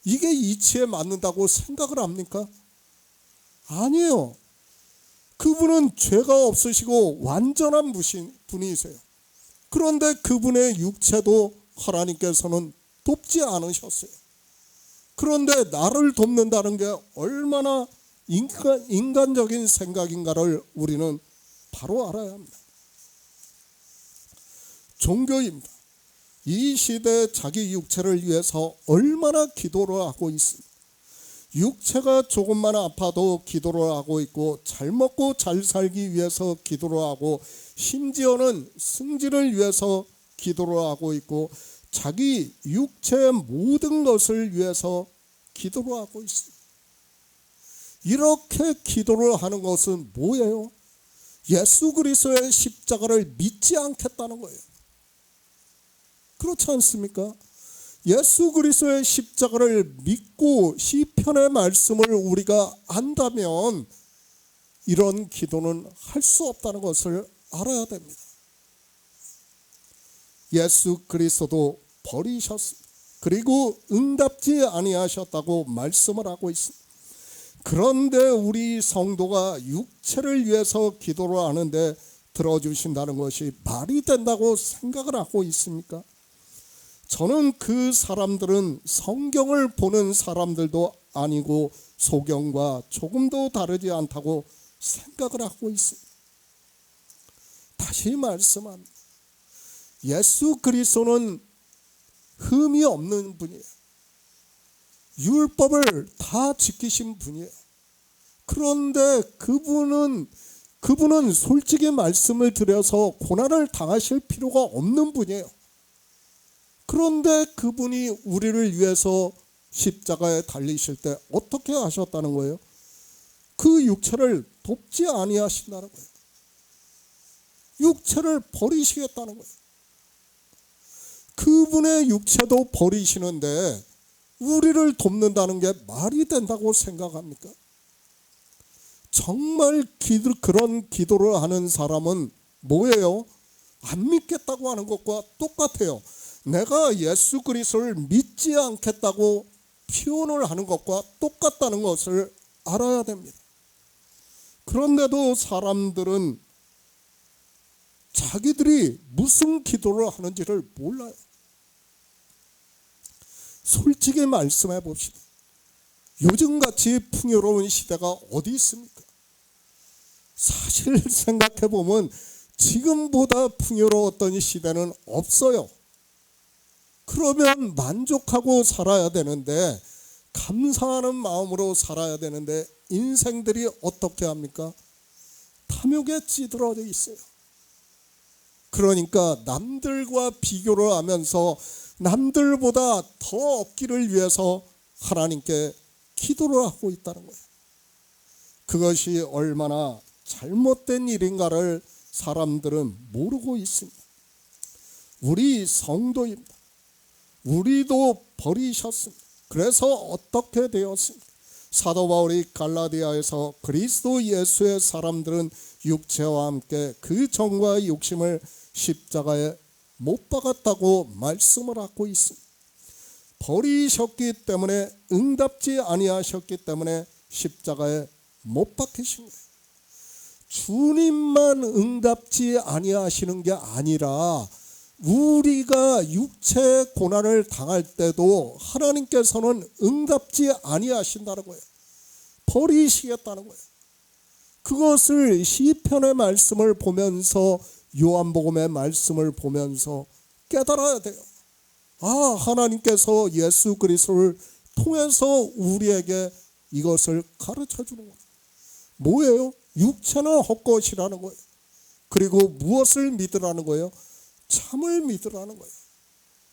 이게 이치에 맞는다고 생각을 합니까? 아니에요. 그분은 죄가 없으시고 완전한 분이세요. 그런데 그분의 육체도 하나님께서는 돕지 않으셨어요. 그런데 나를 돕는다는 게 얼마나 인간적인 생각인가를 우리는 바로 알아야 합니다. 종교입니다. 이 시대 자기 육체를 위해서 얼마나 기도를 하고 있습니다. 육체가 조금만 아파도 기도를 하고 있고 잘 먹고 잘 살기 위해서 기도를 하고 심지어는 승진을 위해서 기도를 하고 있고 자기 육체의 모든 것을 위해서 기도를 하고 있습니다. 이렇게 기도를 하는 것은 뭐예요? 예수 그리스도의 십자가를 믿지 않겠다는 거예요. 그렇지 않습니까? 예수 그리스도의 십자가를 믿고 시편의 말씀을 우리가 안다면 이런 기도는 할 수 없다는 것을 알아야 됩니다. 예수 그리스도도 버리셨습니다. 그리고 응답지 아니하셨다고 말씀을 하고 있습니다. 그런데 우리 성도가 육체를 위해서 기도를 하는데 들어주신다는 것이 말이 된다고 생각을 하고 있습니까? 저는 그 사람들은 성경을 보는 사람들도 아니고 소경과 조금도 다르지 않다고 생각을 하고 있습니다. 다시 말씀합니다. 예수 그리스도는 흠이 없는 분이에요. 율법을 다 지키신 분이에요. 그런데 그분은 솔직히 말씀을 드려서 고난을 당하실 필요가 없는 분이에요. 그런데 그분이 우리를 위해서 십자가에 달리실 때 어떻게 하셨다는 거예요? 그 육체를 돕지 아니하신다는 거예요. 육체를 버리시겠다는 거예요. 그분의 육체도 버리시는데 우리를 돕는다는 게 말이 된다고 생각합니까? 정말 그런 기도를 하는 사람은 뭐예요? 안 믿겠다고 하는 것과 똑같아요. 내가 예수 그리스도를 믿지 않겠다고 표현을 하는 것과 똑같다는 것을 알아야 됩니다. 그런데도 사람들은 자기들이 무슨 기도를 하는지를 몰라요. 솔직히 말씀해 봅시다. 요즘같이 풍요로운 시대가 어디 있습니까? 사실 생각해 보면 지금보다 풍요로웠던 시대는 없어요. 그러면 만족하고 살아야 되는데, 감사하는 마음으로 살아야 되는데 인생들이 어떻게 합니까? 탐욕에 찌들어져 있어요. 그러니까 남들과 비교를 하면서 남들보다 더 얻기를 위해서 하나님께 기도를 하고 있다는 거예요. 그것이 얼마나 잘못된 일인가를 사람들은 모르고 있습니다. 우리 성도입니다. 우리도 버리셨습니다. 그래서 어떻게 되었습니까? 사도 바울이 갈라디아에서 그리스도 예수의 사람들은 육체와 함께 그 정과 욕심을 십자가에 못 박았다고 말씀을 하고 있습니다. 버리셨기 때문에, 응답지 아니하셨기 때문에 십자가에 못 박히신 거예요. 주님만 응답지 아니하시는 게 아니라 우리가 육체 고난을 당할 때도 하나님께서는 응답지 아니하신다는 거예요. 버리시겠다는 거예요. 그것을 시편의 말씀을 보면서, 요한복음의 말씀을 보면서 깨달아야 돼요. 아, 하나님께서 예수 그리스도를 통해서 우리에게 이것을 가르쳐 주는 거예요. 뭐예요? 육체는 헛것이라는 거예요. 그리고 무엇을 믿으라는 거예요? 참을 믿으라는 거예요.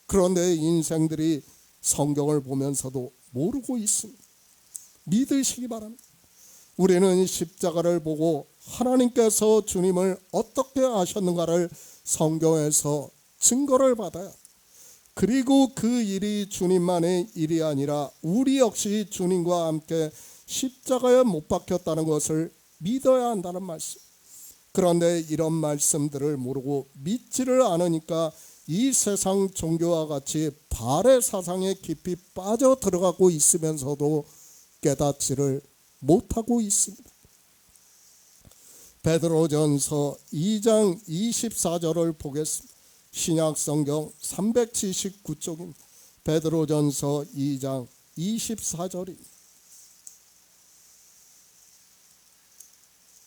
그런데 인생들이 성경을 보면서도 모르고 있습니다. 믿으시기 바랍니다. 우리는 십자가를 보고 하나님께서 주님을 어떻게 하셨는가를 성경에서 증거를 받아야, 그리고 그 일이 주님만의 일이 아니라 우리 역시 주님과 함께 십자가에 못 박혔다는 것을 믿어야 한다는 말씀. 그런데 이런 말씀들을 모르고 믿지를 않으니까 이 세상 종교와 같이 발의 사상에 깊이 빠져 들어가고 있으면서도 깨닫지를 못하고 있습니다. 베드로전서 2장 24절을 보겠습니다. 신약성경 379쪽입니다. 베드로전서 2장 24절입니다.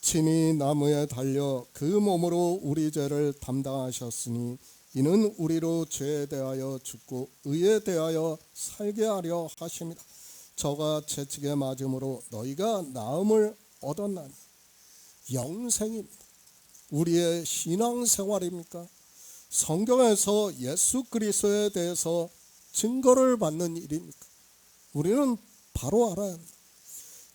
친히 나무에 달려 그 몸으로 우리 죄를 담당하셨으니 이는 우리로 죄에 대하여 죽고 의에 대하여 살게 하려 하심이라. 저가 채찍에 맞음으로 너희가 나음을 얻었나니. 영생입니다. 우리의 신앙생활입니까? 성경에서 예수 그리스도에 대해서 증거를 받는 일입니까? 우리는 바로 알아야 합니다.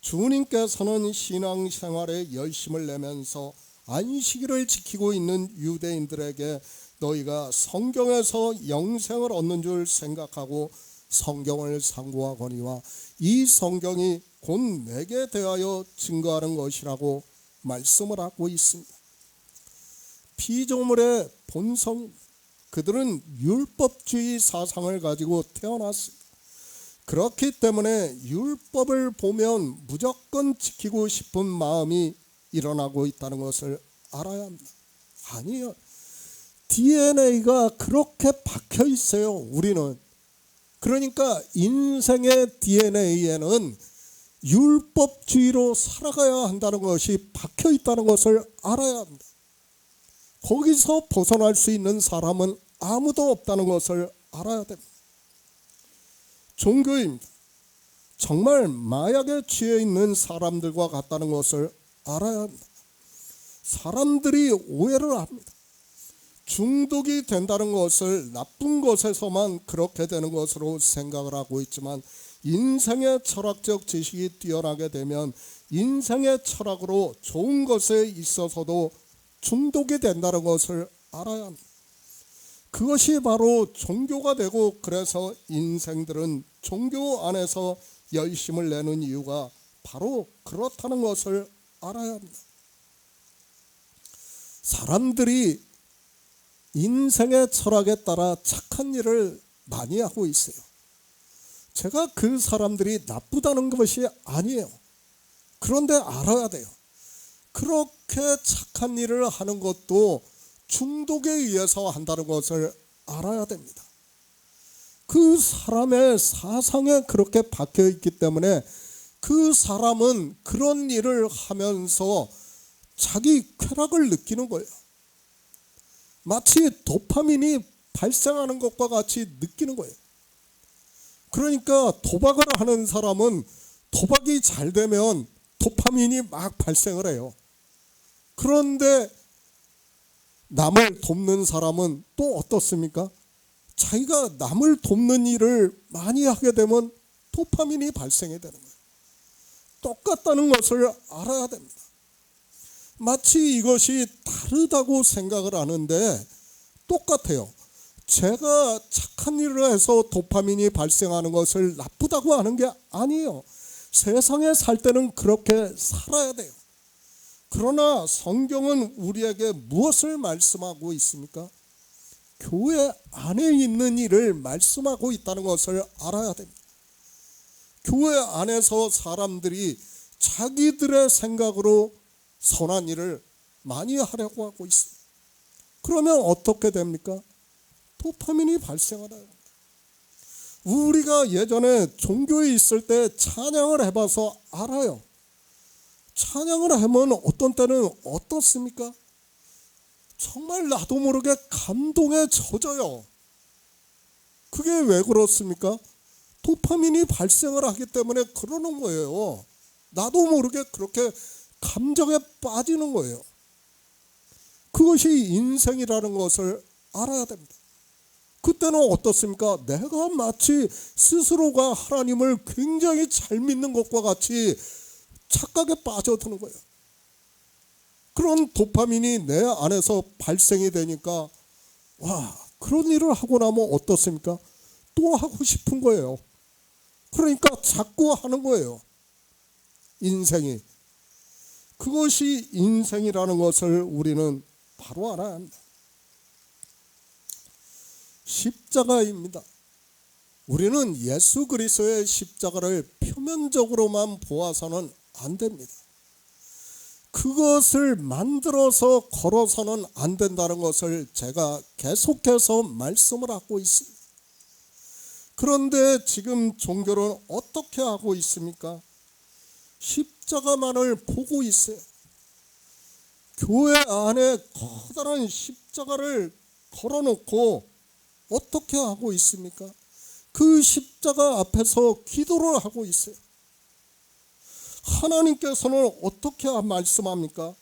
주님께서는 신앙생활에 열심을 내면서 안식일을 지키고 있는 유대인들에게 너희가 성경에서 영생을 얻는 줄 생각하고 성경을 상고하거니와 이 성경이 곧 내게 대하여 증거하는 것이라고 말씀을 하고 있습니다. 피조물의 본성, 그들은 율법주의 사상을 가지고 태어났습니다. 그렇기 때문에 율법을 보면 무조건 지키고 싶은 마음이 일어나고 있다는 것을 알아야 합니다. 아니요, DNA가 그렇게 박혀 있어요. 우리는. 그러니까 인생의 DNA에는 율법주의로 살아가야 한다는 것이 박혀 있다는 것을 알아야 합니다. 거기서 벗어날 수 있는 사람은 아무도 없다는 것을 알아야 됩니다. 종교입니다. 정말 마약에 취해 있는 사람들과 같다는 것을 알아야 합니다. 사람들이 오해를 합니다. 중독이 된다는 것을 나쁜 것에서만 그렇게 되는 것으로 생각을 하고 있지만 인생의 철학적 지식이 뛰어나게 되면 인생의 철학으로 좋은 것에 있어서도 중독이 된다는 것을 알아야 합니다. 그것이 바로 종교가 되고 그래서 인생들은 종교 안에서 열심을 내는 이유가 바로 그렇다는 것을 알아야 합니다. 사람들이 인생의 철학에 따라 착한 일을 많이 하고 있어요. 제가 그 사람들이 나쁘다는 것이 아니에요. 그런데 알아야 돼요. 그렇게 착한 일을 하는 것도 중독에 의해서 한다는 것을 알아야 됩니다. 그 사람의 사상에 그렇게 박혀 있기 때문에 그 사람은 그런 일을 하면서 자기 쾌락을 느끼는 거예요. 마치 도파민이 발생하는 것과 같이 느끼는 거예요. 그러니까 도박을 하는 사람은 도박이 잘 되면 도파민이 막 발생을 해요. 그런데 남을 돕는 사람은 또 어떻습니까? 자기가 남을 돕는 일을 많이 하게 되면 도파민이 발생이 되는 거예요. 똑같다는 것을 알아야 됩니다. 마치 이것이 다르다고 생각을 하는데 똑같아요. 제가 착한 일을 해서 도파민이 발생하는 것을 나쁘다고 하는 게 아니에요. 세상에 살 때는 그렇게 살아야 돼요. 그러나 성경은 우리에게 무엇을 말씀하고 있습니까? 교회 안에 있는 일을 말씀하고 있다는 것을 알아야 됩니다. 교회 안에서 사람들이 자기들의 생각으로 선한 일을 많이 하려고 하고 있습니다. 그러면 어떻게 됩니까? 도파민이 발생하나요? 우리가 예전에 종교에 있을 때 찬양을 해봐서 알아요. 찬양을 하면 어떤 때는 어떻습니까? 정말 나도 모르게 감동에 젖어요. 그게 왜 그렇습니까? 도파민이 발생을 하기 때문에 그러는 거예요. 나도 모르게 그렇게 감정에 빠지는 거예요. 그것이 인생이라는 것을 알아야 됩니다. 그때는 어떻습니까? 내가 마치 스스로가 하나님을 굉장히 잘 믿는 것과 같이 착각에 빠져드는 거예요. 그런 도파민이 내 안에서 발생이 되니까 그런 일을 하고 나면 어떻습니까? 또 하고 싶은 거예요. 그러니까 자꾸 하는 거예요. 인생이. 그것이 인생이라는 것을 우리는 바로 알아야 합니다. 십자가입니다. 우리는 예수 그리스도의 십자가를 표면적으로만 보아서는 안 됩니다. 그것을 만들어서 걸어서는 안 된다는 것을 제가 계속해서 말씀을 하고 있습니다. 그런데 지금 종교는 어떻게 하고 있습니까? 십자가만을 보고 있어요. 교회 안에 커다란 십자가를 걸어놓고 어떻게 하고 있습니까? 그 십자가 앞에서 기도를 하고 있어요. 하나님께서는 어떻게 말씀합니까?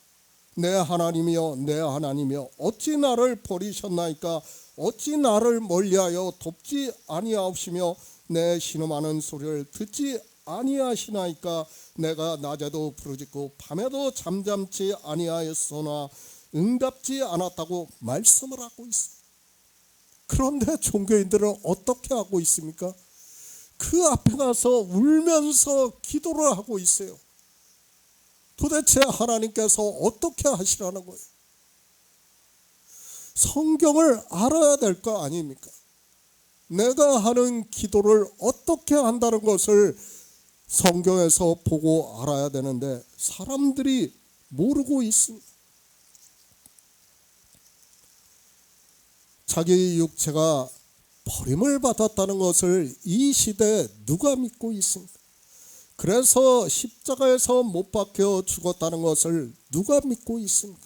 내 하나님이여 내 하나님이여 어찌 나를 버리셨나이까 어찌 나를 멀리하여 돕지 아니하옵시며 내 신음하는 소리를 듣지 아니하시나이까 내가 낮에도 부르짖고 밤에도 잠잠지 아니하였으나 응답지 않았다고 말씀을 하고 있습니다. 그런데 종교인들은 어떻게 하고 있습니까? 그 앞에 가서 울면서 기도를 하고 있어요. 도대체 하나님께서 어떻게 하시라는 거예요? 성경을 알아야 될 거 아닙니까? 내가 하는 기도를 어떻게 한다는 것을 성경에서 보고 알아야 되는데 사람들이 모르고 있습니다. 자기 육체가 버림을 받았다는 것을 이 시대에 누가 믿고 있습니까? 그래서 십자가에서 못 박혀 죽었다는 것을 누가 믿고 있습니까?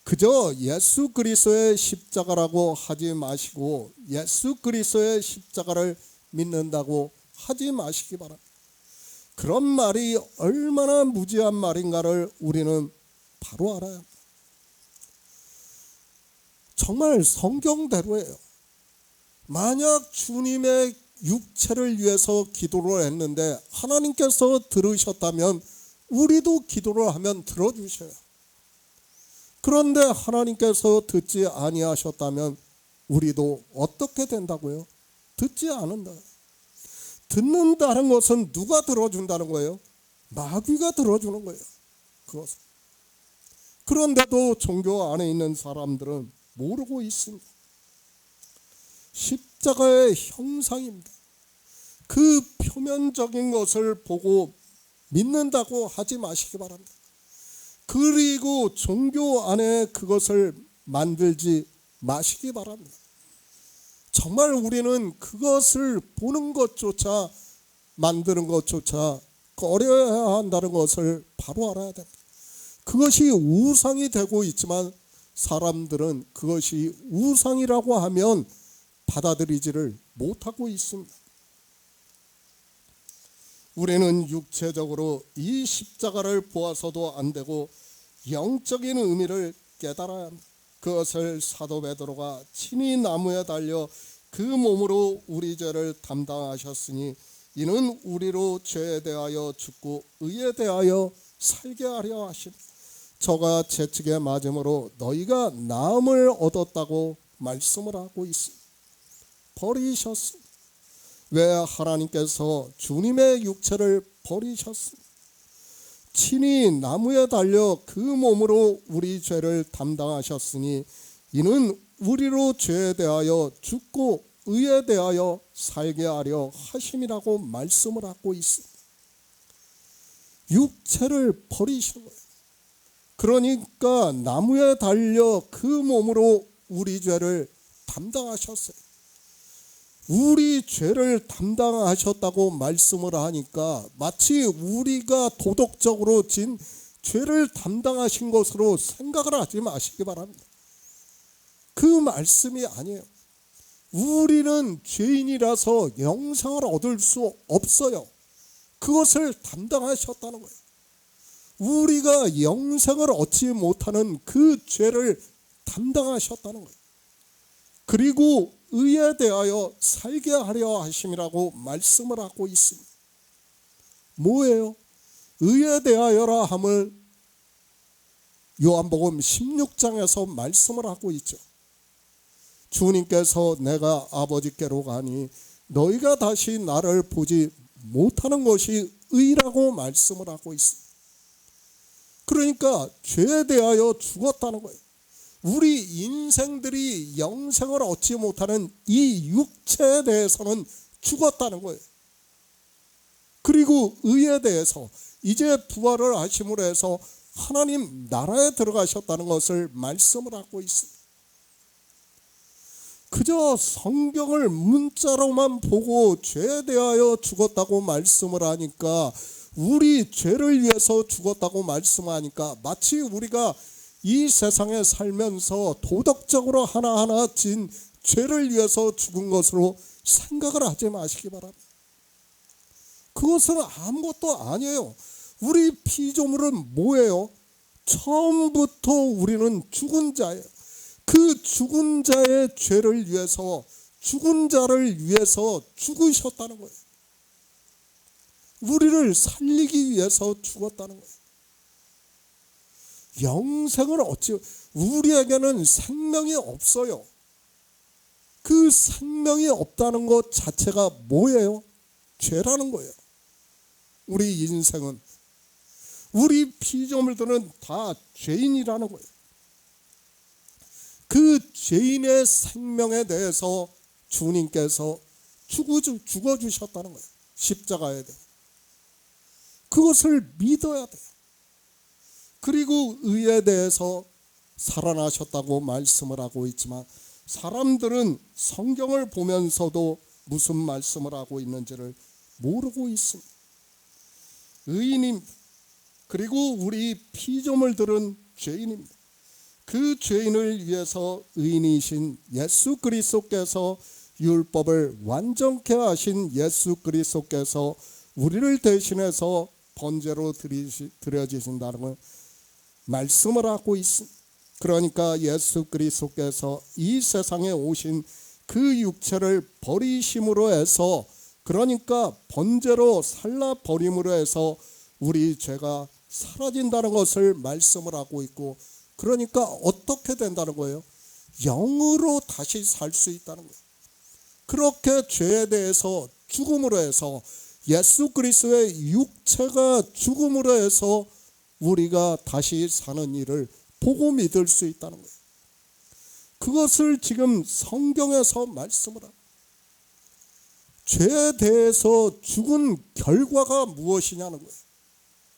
그저 예수 그리스도의 십자가라고 하지 마시고 예수 그리스도의 십자가를 믿는다고 하지 마시기 바랍니다. 그런 말이 얼마나 무지한 말인가를 우리는 바로 알아야 합니다. 정말 성경대로예요. 만약 주님의 육체를 위해서 기도를 했는데 하나님께서 들으셨다면 우리도 기도를 하면 들어주셔요. 그런데 하나님께서 듣지 아니하셨다면 우리도 어떻게 된다고요? 듣지 않는다. 듣는다는 것은 누가 들어준다는 거예요? 마귀가 들어주는 거예요. 그것은. 그런데도 종교 안에 있는 사람들은 모르고 있습니다. 십자가의 형상입니다. 그 표면적인 것을 보고 믿는다고 하지 마시기 바랍니다. 그리고 종교 안에 그것을 만들지 마시기 바랍니다. 정말 우리는 그것을 보는 것조차 만드는 것조차 꺼려야 한다는 것을 바로 알아야 됩니다. 그것이 우상이 되고 있지만 사람들은 그것이 우상이라고 하면 받아들이지를 못하고 있습니다. 우리는 육체적으로 이 십자가를 보아서도 안 되고 영적인 의미를 깨달아야 합니다. 그것을 사도 베드로가 친히 나무에 달려 그 몸으로 우리 죄를 담당하셨으니 이는 우리로 죄에 대하여 죽고 의에 대하여 살게 하려 하시니 저가 채찍에 맞음으로 너희가 나음을 얻었다고 말씀을 하고 있습니다. 버리셨습니다. 왜 하나님께서 주님의 육체를 버리셨습니다. 친히 나무에 달려 그 몸으로 우리 죄를 담당하셨으니 이는 우리로 죄에 대하여 죽고 의에 대하여 살게 하려 하심이라고 말씀을 하고 있습니다. 육체를 버리시는 거예요. 그러니까 나무에 달려 그 몸으로 우리 죄를 담당하셨어요. 우리 죄를 담당하셨다고 말씀을 하니까 마치 우리가 도덕적으로 진 죄를 담당하신 것으로 생각을 하지 마시기 바랍니다. 그 말씀이 아니에요. 우리는 죄인이라서 영생을 얻을 수 없어요. 그것을 담당하셨다는 거예요. 우리가 영생을 얻지 못하는 그 죄를 담당하셨다는 거예요. 그리고 의에 대하여 살게 하려 하심이라고 말씀을 하고 있습니다. 뭐예요? 의에 대하여라 함을 요한복음 16장에서 말씀을 하고 있죠. 주님께서 내가 아버지께로 가니 너희가 다시 나를 보지 못하는 것이 의라고 말씀을 하고 있습니다. 그러니까 죄에 대하여 죽었다는 거예요. 우리 인생들이 영생을 얻지 못하는 이 육체에 대해서는 죽었다는 거예요. 그리고 의에 대해서 이제 부활을 하심으로 해서 하나님 나라에 들어가셨다는 것을 말씀을 하고 있습니다. 그저 성경을 문자로만 보고 죄에 대하여 죽었다고 말씀을 하니까 우리 죄를 위해서 죽었다고 말씀하니까 마치 우리가 이 세상에 살면서 도덕적으로 하나하나 진 죄를 위해서 죽은 것으로 생각을 하지 마시기 바랍니다. 그것은 아무것도 아니에요. 우리 피조물은 뭐예요? 처음부터 우리는 죽은 자예요. 그 죽은 자의 죄를 위해서, 죽은 자를 위해서 죽으셨다는 거예요. 우리를 살리기 위해서 죽었다는 거예요. 영생을 어찌, 우리에게는 생명이 없어요. 그 생명이 없다는 것 자체가 뭐예요? 죄라는 거예요. 우리 인생은, 우리 피조물들은 다 죄인이라는 거예요. 그 죄인의 생명에 대해서 주님께서 죽어주셨다는 거예요. 십자가에 대해. 그것을 믿어야 돼요. 그리고 의에 대해서 살아나셨다고 말씀을 하고 있지만, 사람들은 성경을 보면서도 무슨 말씀을 하고 있는지를 모르고 있습니다. 의인입니다. 그리고 우리 피조물들은 죄인입니다. 그 죄인을 위해서 의인이신 예수 그리스도께서, 율법을 완전케 하신 예수 그리스도께서 우리를 대신해서 번제로 드려지신다는 걸 말씀을 하고 있습니다. 그러니까 예수 그리스도께서 이 세상에 오신 그 육체를 버리심으로 해서, 그러니까 번제로 살라 버림으로 해서 우리 죄가 사라진다는 것을 말씀을 하고 있고, 그러니까 어떻게 된다는 거예요? 영으로 다시 살 수 있다는 거예요. 그렇게 죄에 대해서 죽음으로 해서, 예수 그리스도의 육체가 죽음으로 해서 우리가 다시 사는 일을 보고 믿을 수 있다는 거예요. 그것을 지금 성경에서 말씀을 합니다. 죄에 대해서 죽은 결과가 무엇이냐는 거예요.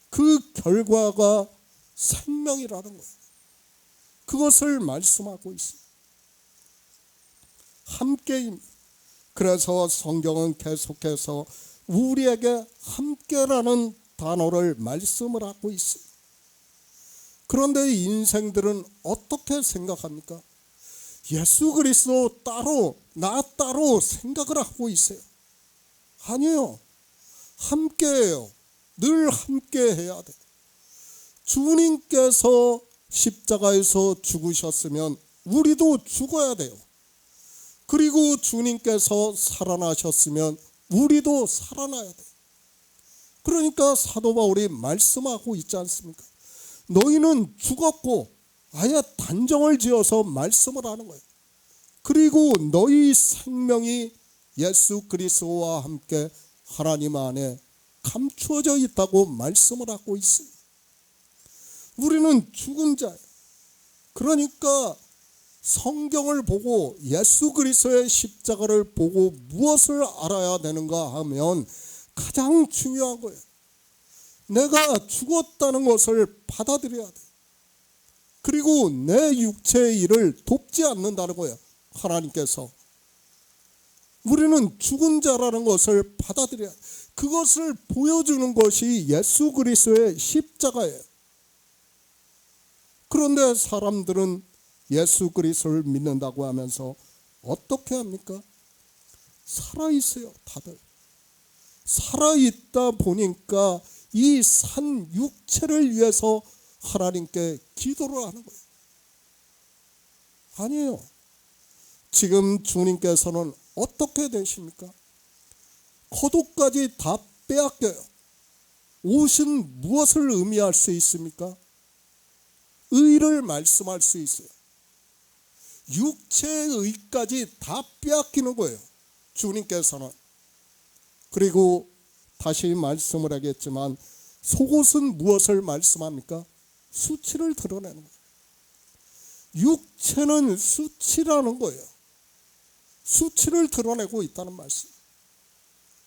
그 결과가 생명이라는 거예요. 그것을 말씀하고 있습니다. 함께입니다. 그래서 성경은 계속해서 우리에게 함께라는 단어를 말씀을 하고 있습니다. 그런데 인생들은 어떻게 생각합니까? 예수 그리스도 따로, 나 따로 생각을 하고 있어요. 아니에요. 함께해요. 늘 함께해야 돼요. 주님께서 십자가에서 죽으셨으면 우리도 죽어야 돼요. 그리고 주님께서 살아나셨으면 우리도 살아나야 돼요. 그러니까 사도 바울이 말씀하고 있지 않습니까? 너희는 죽었고, 아예 단정을 지어서 말씀을 하는 거예요. 그리고 너희 생명이 예수 그리스도와 함께 하나님 안에 감추어져 있다고 말씀을 하고 있습니다. 우리는 죽은 자예요. 그러니까 성경을 보고 예수 그리스도의 십자가를 보고 무엇을 알아야 되는가 하면, 가장 중요한 거예요. 내가 죽었다는 것을 받아들여야 돼. 그리고 내 육체의 일을 돕지 않는다는 거예요. 하나님께서. 우리는 죽은 자라는 것을 받아들여야 돼. 그것을 보여주는 것이 예수 그리스도의 십자가예요. 그런데 사람들은 예수 그리스도를 믿는다고 하면서 어떻게 합니까? 살아있어요. 다들. 살아있다 보니까 이 산 육체를 위해서 하나님께 기도를 하는 거예요. 아니에요. 지금 주님께서는 어떻게 되십니까? 겉옷까지 다 빼앗겨요. 옷은 무엇을 의미할 수 있습니까? 의를 말씀할 수 있어요. 육체의 의까지 다 빼앗기는 거예요. 주님께서는. 그리고 다시 말씀을 하겠지만, 속옷은 무엇을 말씀합니까? 수치를 드러내는 거예요. 육체는 수치라는 거예요. 수치를 드러내고 있다는 말씀.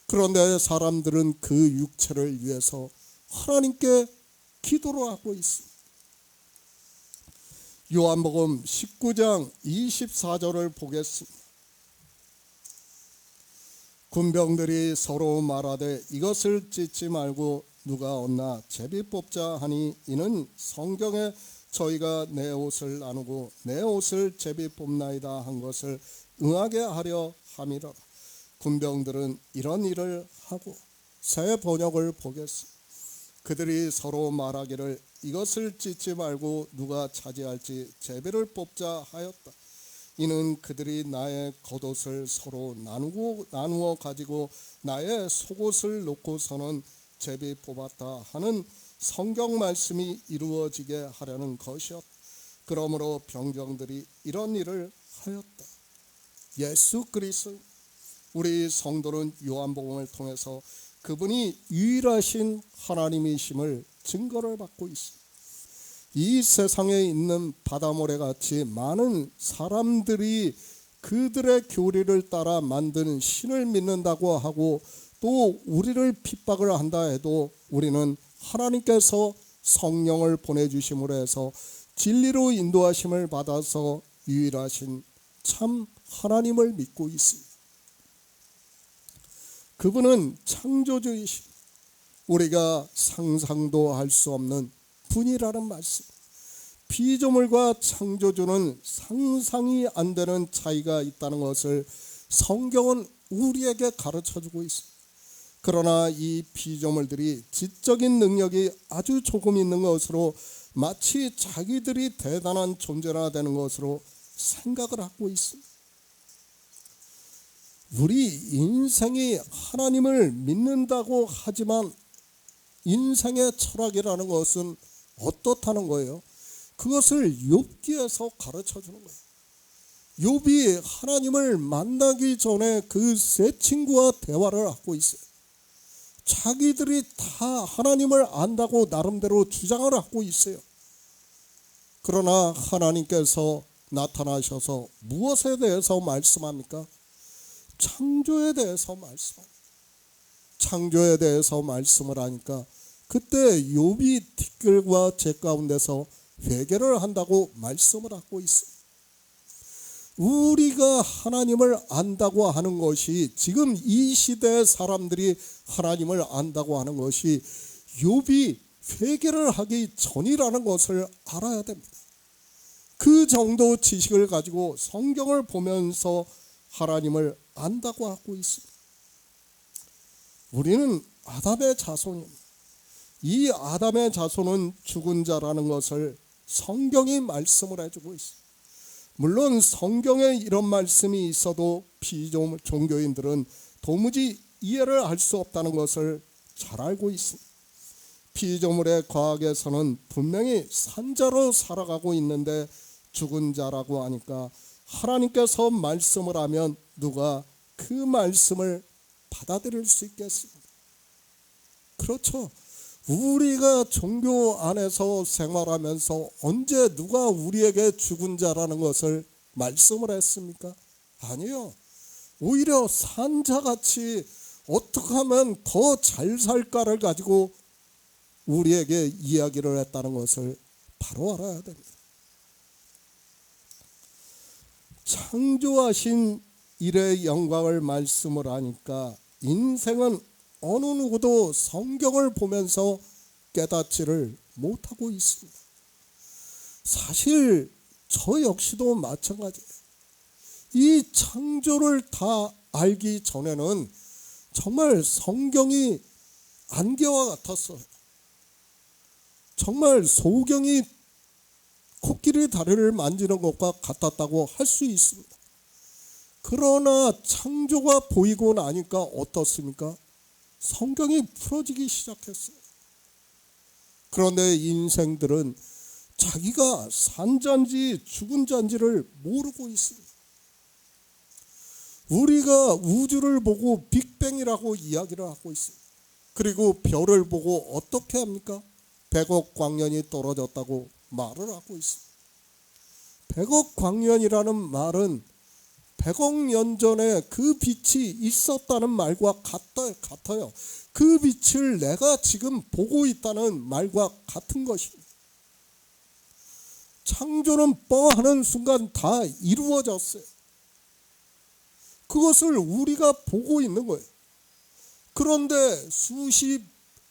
그런데 사람들은 그 육체를 위해서 하나님께 기도를 하고 있습니다. 요한복음 19장 24절을 보겠습니다. 군병들이 서로 말하되 이것을 찢지 말고 누가 얻나 제비 뽑자 하니, 이는 성경에 저희가 내 옷을 나누고 내 옷을 제비 뽑나이다 한 것을 응하게 하려 함이라. 군병들은 이런 일을 하고, 새 번역을 보겠습니다. 그들이 서로 말하기를 이것을 찢지 말고 누가 차지할지 제비를 뽑자 하였다. 이는 그들이 나의 겉옷을 서로 나누어 가지고 나의 속옷을 놓고서는 제비 뽑았다 하는 성경 말씀이 이루어지게 하려는 것이었다. 그러므로 병정들이 이런 일을 하였다. 예수 그리스도 우리 성도는 요한복음을 통해서 그분이 유일하신 하나님이심을 증거를 받고 있습니다. 이 세상에 있는 바다모래같이 많은 사람들이 그들의 교리를 따라 만든 신을 믿는다고 하고 또 우리를 핍박을 한다 해도 우리는 하나님께서 성령을 보내주심으로 해서 진리로 인도하심을 받아서 유일하신 참 하나님을 믿고 있습니다. 그분은 창조주이신 우리가 상상도 할 수 없는 분이라는 말씀. 피조물과 창조주는 상상이 안 되는 차이가 있다는 것을 성경은 우리에게 가르쳐주고 있습니다. 그러나 이 피조물들이 지적인 능력이 아주 조금 있는 것으로 마치 자기들이 대단한 존재나 되는 것으로 생각을 하고 있습니다. 우리 인생이 하나님을 믿는다고 하지만 인생의 철학이라는 것은 어떻다는 거예요? 그것을 욥기에서 가르쳐주는 거예요. 욥이 하나님을 만나기 전에 그 세 친구와 대화를 하고 있어요. 자기들이 다 하나님을 안다고 나름대로 주장을 하고 있어요. 그러나 하나님께서 나타나셔서 무엇에 대해서 말씀합니까? 창조에 대해서 말씀합니다. 창조에 대해서 말씀을 하니까 그때 욥이 티끌과 재 가운데서 회개를 한다고 말씀을 하고 있습니다. 우리가 하나님을 안다고 하는 것이 지금 이 시대의 사람들이 하나님을 안다고 하는 것이 욥이 회개를 하기 전이라는 것을 알아야 됩니다. 그 정도 지식을 가지고 성경을 보면서 하나님을 안다고 하고 있습니다. 우리는 아담의 자손입니다. 이 아담의 자손은 죽은 자라는 것을 성경이 말씀을 해주고 있습니다. 물론 성경에 이런 말씀이 있어도 피조물 종교인들은 도무지 이해를 할 수 없다는 것을 잘 알고 있습니다. 피조물의 과학에서는 분명히 산자로 살아가고 있는데 죽은 자라고 하니까 하나님께서 말씀을 하면 누가 그 말씀을 받아들일 수 있겠습니까? 그렇죠. 우리가 종교 안에서 생활하면서 언제 누가 우리에게 죽은 자라는 것을 말씀을 했습니까? 아니요. 오히려 산자같이 어떻게 하면 더 잘 살까를 가지고 우리에게 이야기를 했다는 것을 바로 알아야 됩니다. 창조하신 일의 영광을 말씀을 하니까 인생은 어느 누구도 성경을 보면서 깨닫지를 못하고 있습니다. 사실 저 역시도 마찬가지예요. 이 창조를 다 알기 전에는 정말 성경이 안개와 같았어요. 정말 소경이 코끼리 다리를 만지는 것과 같았다고 할 수 있습니다. 그러나 창조가 보이고 나니까 어떻습니까? 성경이 풀어지기 시작했어요. 그런데 인생들은 자기가 산자인지 죽은 자인지를 모르고 있습니다. 우리가 우주를 보고 빅뱅이라고 이야기를 하고 있습니다. 그리고 별을 보고 어떻게 합니까? 100억 광년이 떨어졌다고 말을 하고 있습니다. 100억 광년이라는 말은 100억 년 전에 그 빛이 있었다는 말과 같아요. 그 빛을 내가 지금 보고 있다는 말과 같은 것입니다. 창조는 뻥하는 순간 다 이루어졌어요. 그것을 우리가 보고 있는 거예요. 그런데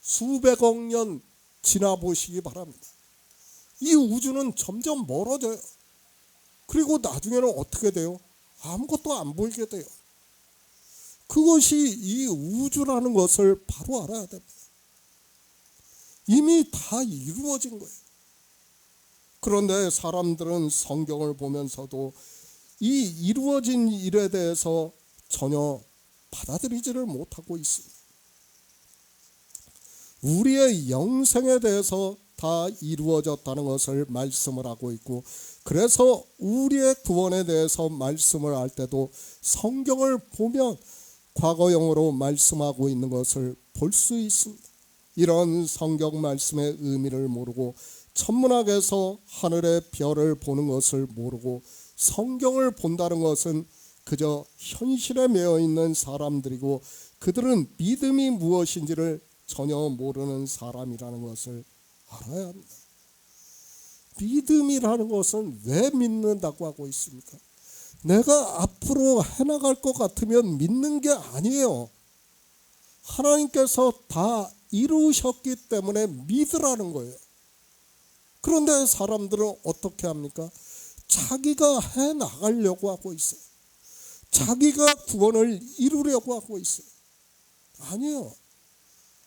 수백억 년 지나보시기 바랍니다. 이 우주는 점점 멀어져요. 그리고 나중에는 어떻게 돼요? 아무것도 안 보이게 돼요. 그것이 이 우주라는 것을 바로 알아야 됩니다. 이미 다 이루어진 거예요. 그런데 사람들은 성경을 보면서도 이 이루어진 일에 대해서 전혀 받아들이지를 못하고 있습니다. 우리의 영생에 대해서 다 이루어졌다는 것을 말씀을 하고 있고, 그래서 우리의 구원에 대해서 말씀을 할 때도 성경을 보면 과거형으로 말씀하고 있는 것을 볼 수 있습니다. 이런 성경 말씀의 의미를 모르고 천문학에서 하늘의 별을 보는 것을 모르고 성경을 본다는 것은 그저 현실에 매여 있는 사람들이고, 그들은 믿음이 무엇인지를 전혀 모르는 사람이라는 것을 알아야 합니다. 믿음이라는 것은 왜 믿는다고 하고 있습니까? 내가 앞으로 해나갈 것 같으면 믿는 게 아니에요. 하나님께서 다 이루셨기 때문에 믿으라는 거예요. 그런데 사람들은 어떻게 합니까? 자기가 해나가려고 하고 있어요. 자기가 구원을 이루려고 하고 있어요. 아니요.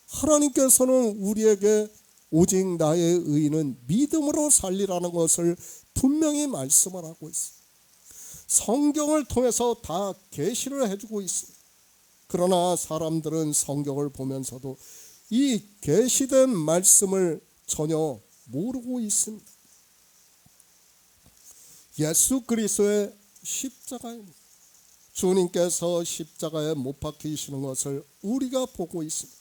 하나님께서는 우리에게 오직 나의 의는 믿음으로 살리라는 것을 분명히 말씀을 하고 있어요. 성경을 통해서 다 계시를 해주고 있습니다. 그러나 사람들은 성경을 보면서도 이 계시된 말씀을 전혀 모르고 있습니다. 예수 그리스도의 십자가입니다. 주님께서 십자가에 못 박히시는 것을 우리가 보고 있습니다.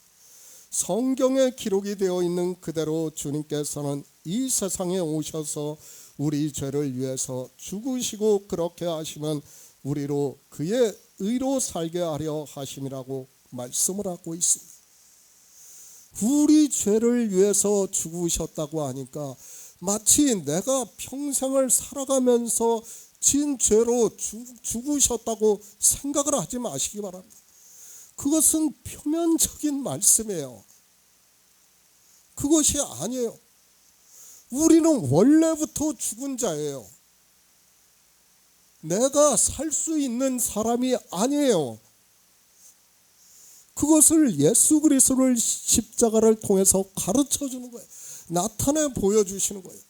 성경에 기록이 되어 있는 그대로 주님께서는 이 세상에 오셔서 우리 죄를 위해서 죽으시고 그렇게 하시면 우리로 그의 의로 살게 하려 하심이라고 말씀을 하고 있습니다. 우리 죄를 위해서 죽으셨다고 하니까 마치 내가 평생을 살아가면서 진 죄로 죽으셨다고 생각을 하지 마시기 바랍니다. 그것은 표면적인 말씀이에요. 그것이 아니에요. 우리는 원래부터 죽은 자예요. 내가 살 수 있는 사람이 아니에요. 그것을 예수 그리스도를 십자가를 통해서 가르쳐 주는 거예요. 나타내 보여주시는 거예요.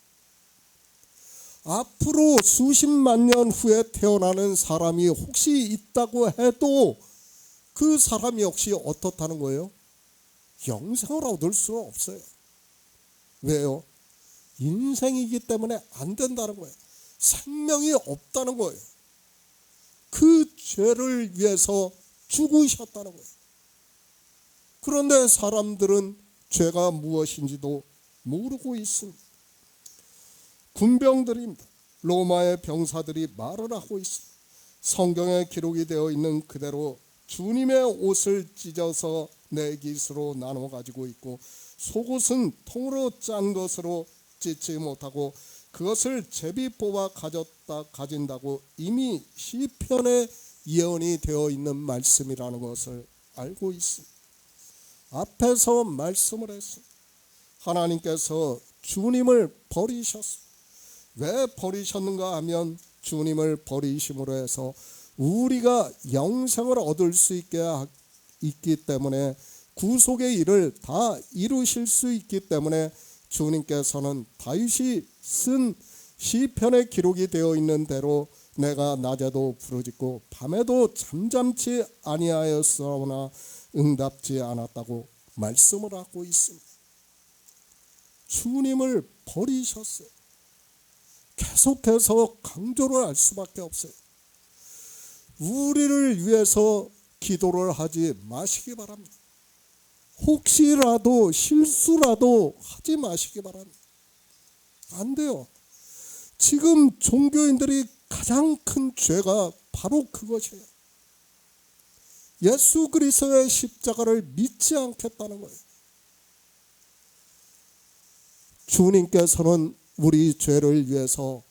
앞으로 수십만 년 후에 태어나는 사람이 혹시 있다고 해도 그 사람이 역시 어떻다는 거예요? 영생을 얻을 수 없어요. 왜요? 인생이기 때문에 안 된다는 거예요. 생명이 없다는 거예요. 그 죄를 위해서 죽으셨다는 거예요. 그런데 사람들은 죄가 무엇인지도 모르고 있습니다. 군병들입니다. 로마의 병사들이 말을 하고 있습니다. 성경에 기록이 되어 있는 그대로 주님의 옷을 찢어서 네 깃으로 나눠 가지고 있고, 속옷은 통으로 짠 것으로 찢지 못하고 그것을 제비 뽑아 가진다고 이미 시편에 예언이 되어 있는 말씀이라는 것을 알고 있습니다. 앞에서 말씀을 했습니다. 하나님께서 주님을 버리셨습니다. 왜 버리셨는가 하면 주님을 버리심으로 해서 우리가 영생을 얻을 수 있기 때문에, 구속의 일을 다 이루실 수 있기 때문에 주님께서는 다윗이 쓴 시편에 기록이 되어 있는 대로 내가 낮에도 부르짖고 밤에도 잠잠치 아니하였사오나 응답지 않았다고 말씀을 하고 있습니다. 주님을 버리셨어요. 계속해서 강조를 할 수밖에 없어요. 우리를 위해서 기도를 하지 마시기 바랍니다. 혹시라도 실수라도 하지 마시기 바랍니다. 안 돼요. 지금 종교인들이 가장 큰 죄가 바로 그것이에요. 예수 그리스도의 십자가를 믿지 않겠다는 거예요. 주님께서는 우리 죄를 위해서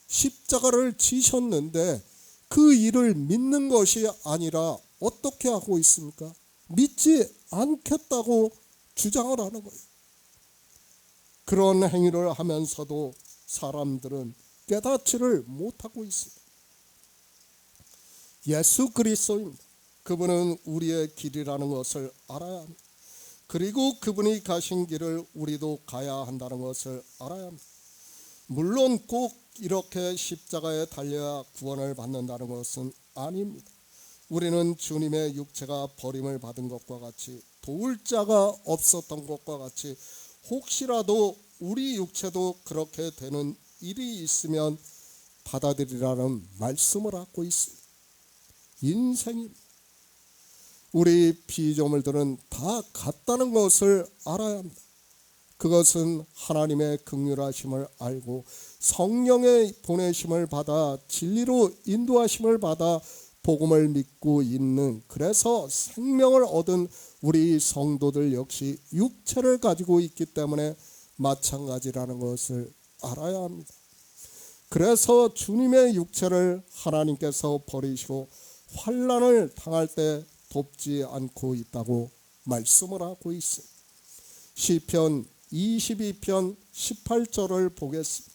십자가를 지셨는데 그 일을 믿는 것이 아니라 어떻게 하고 있습니까? 믿지 않겠다고 주장을 하는 거예요. 그런 행위를 하면서도 사람들은 깨닫지를 못하고 있습니다. 예수 그리스도입니다. 그분은 우리의 길이라는 것을 알아야 합니다. 그리고 그분이 가신 길을 우리도 가야 한다는 것을 알아야 합니다. 물론 꼭 이렇게 십자가에 달려야 구원을 받는다는 것은 아닙니다. 우리는 주님의 육체가 버림을 받은 것과 같이 도울 자가 없었던 것과 같이 혹시라도 우리 육체도 그렇게 되는 일이 있으면 받아들이라는 말씀을 하고 있습니다. 인생입니다. 우리 피조물들은 다 같다는 것을 알아야 합니다. 그것은 하나님의 긍휼하심을 알고 성령의 보내심을 받아 진리로 인도하심을 받아 복음을 믿고 있는, 그래서 생명을 얻은 우리 성도들 역시 육체를 가지고 있기 때문에 마찬가지라는 것을 알아야 합니다. 그래서 주님의 육체를 하나님께서 버리시고 환난을 당할 때 돕지 않고 있다고 말씀을 하고 있습니다. 시편 22편 18절을 보겠습니다.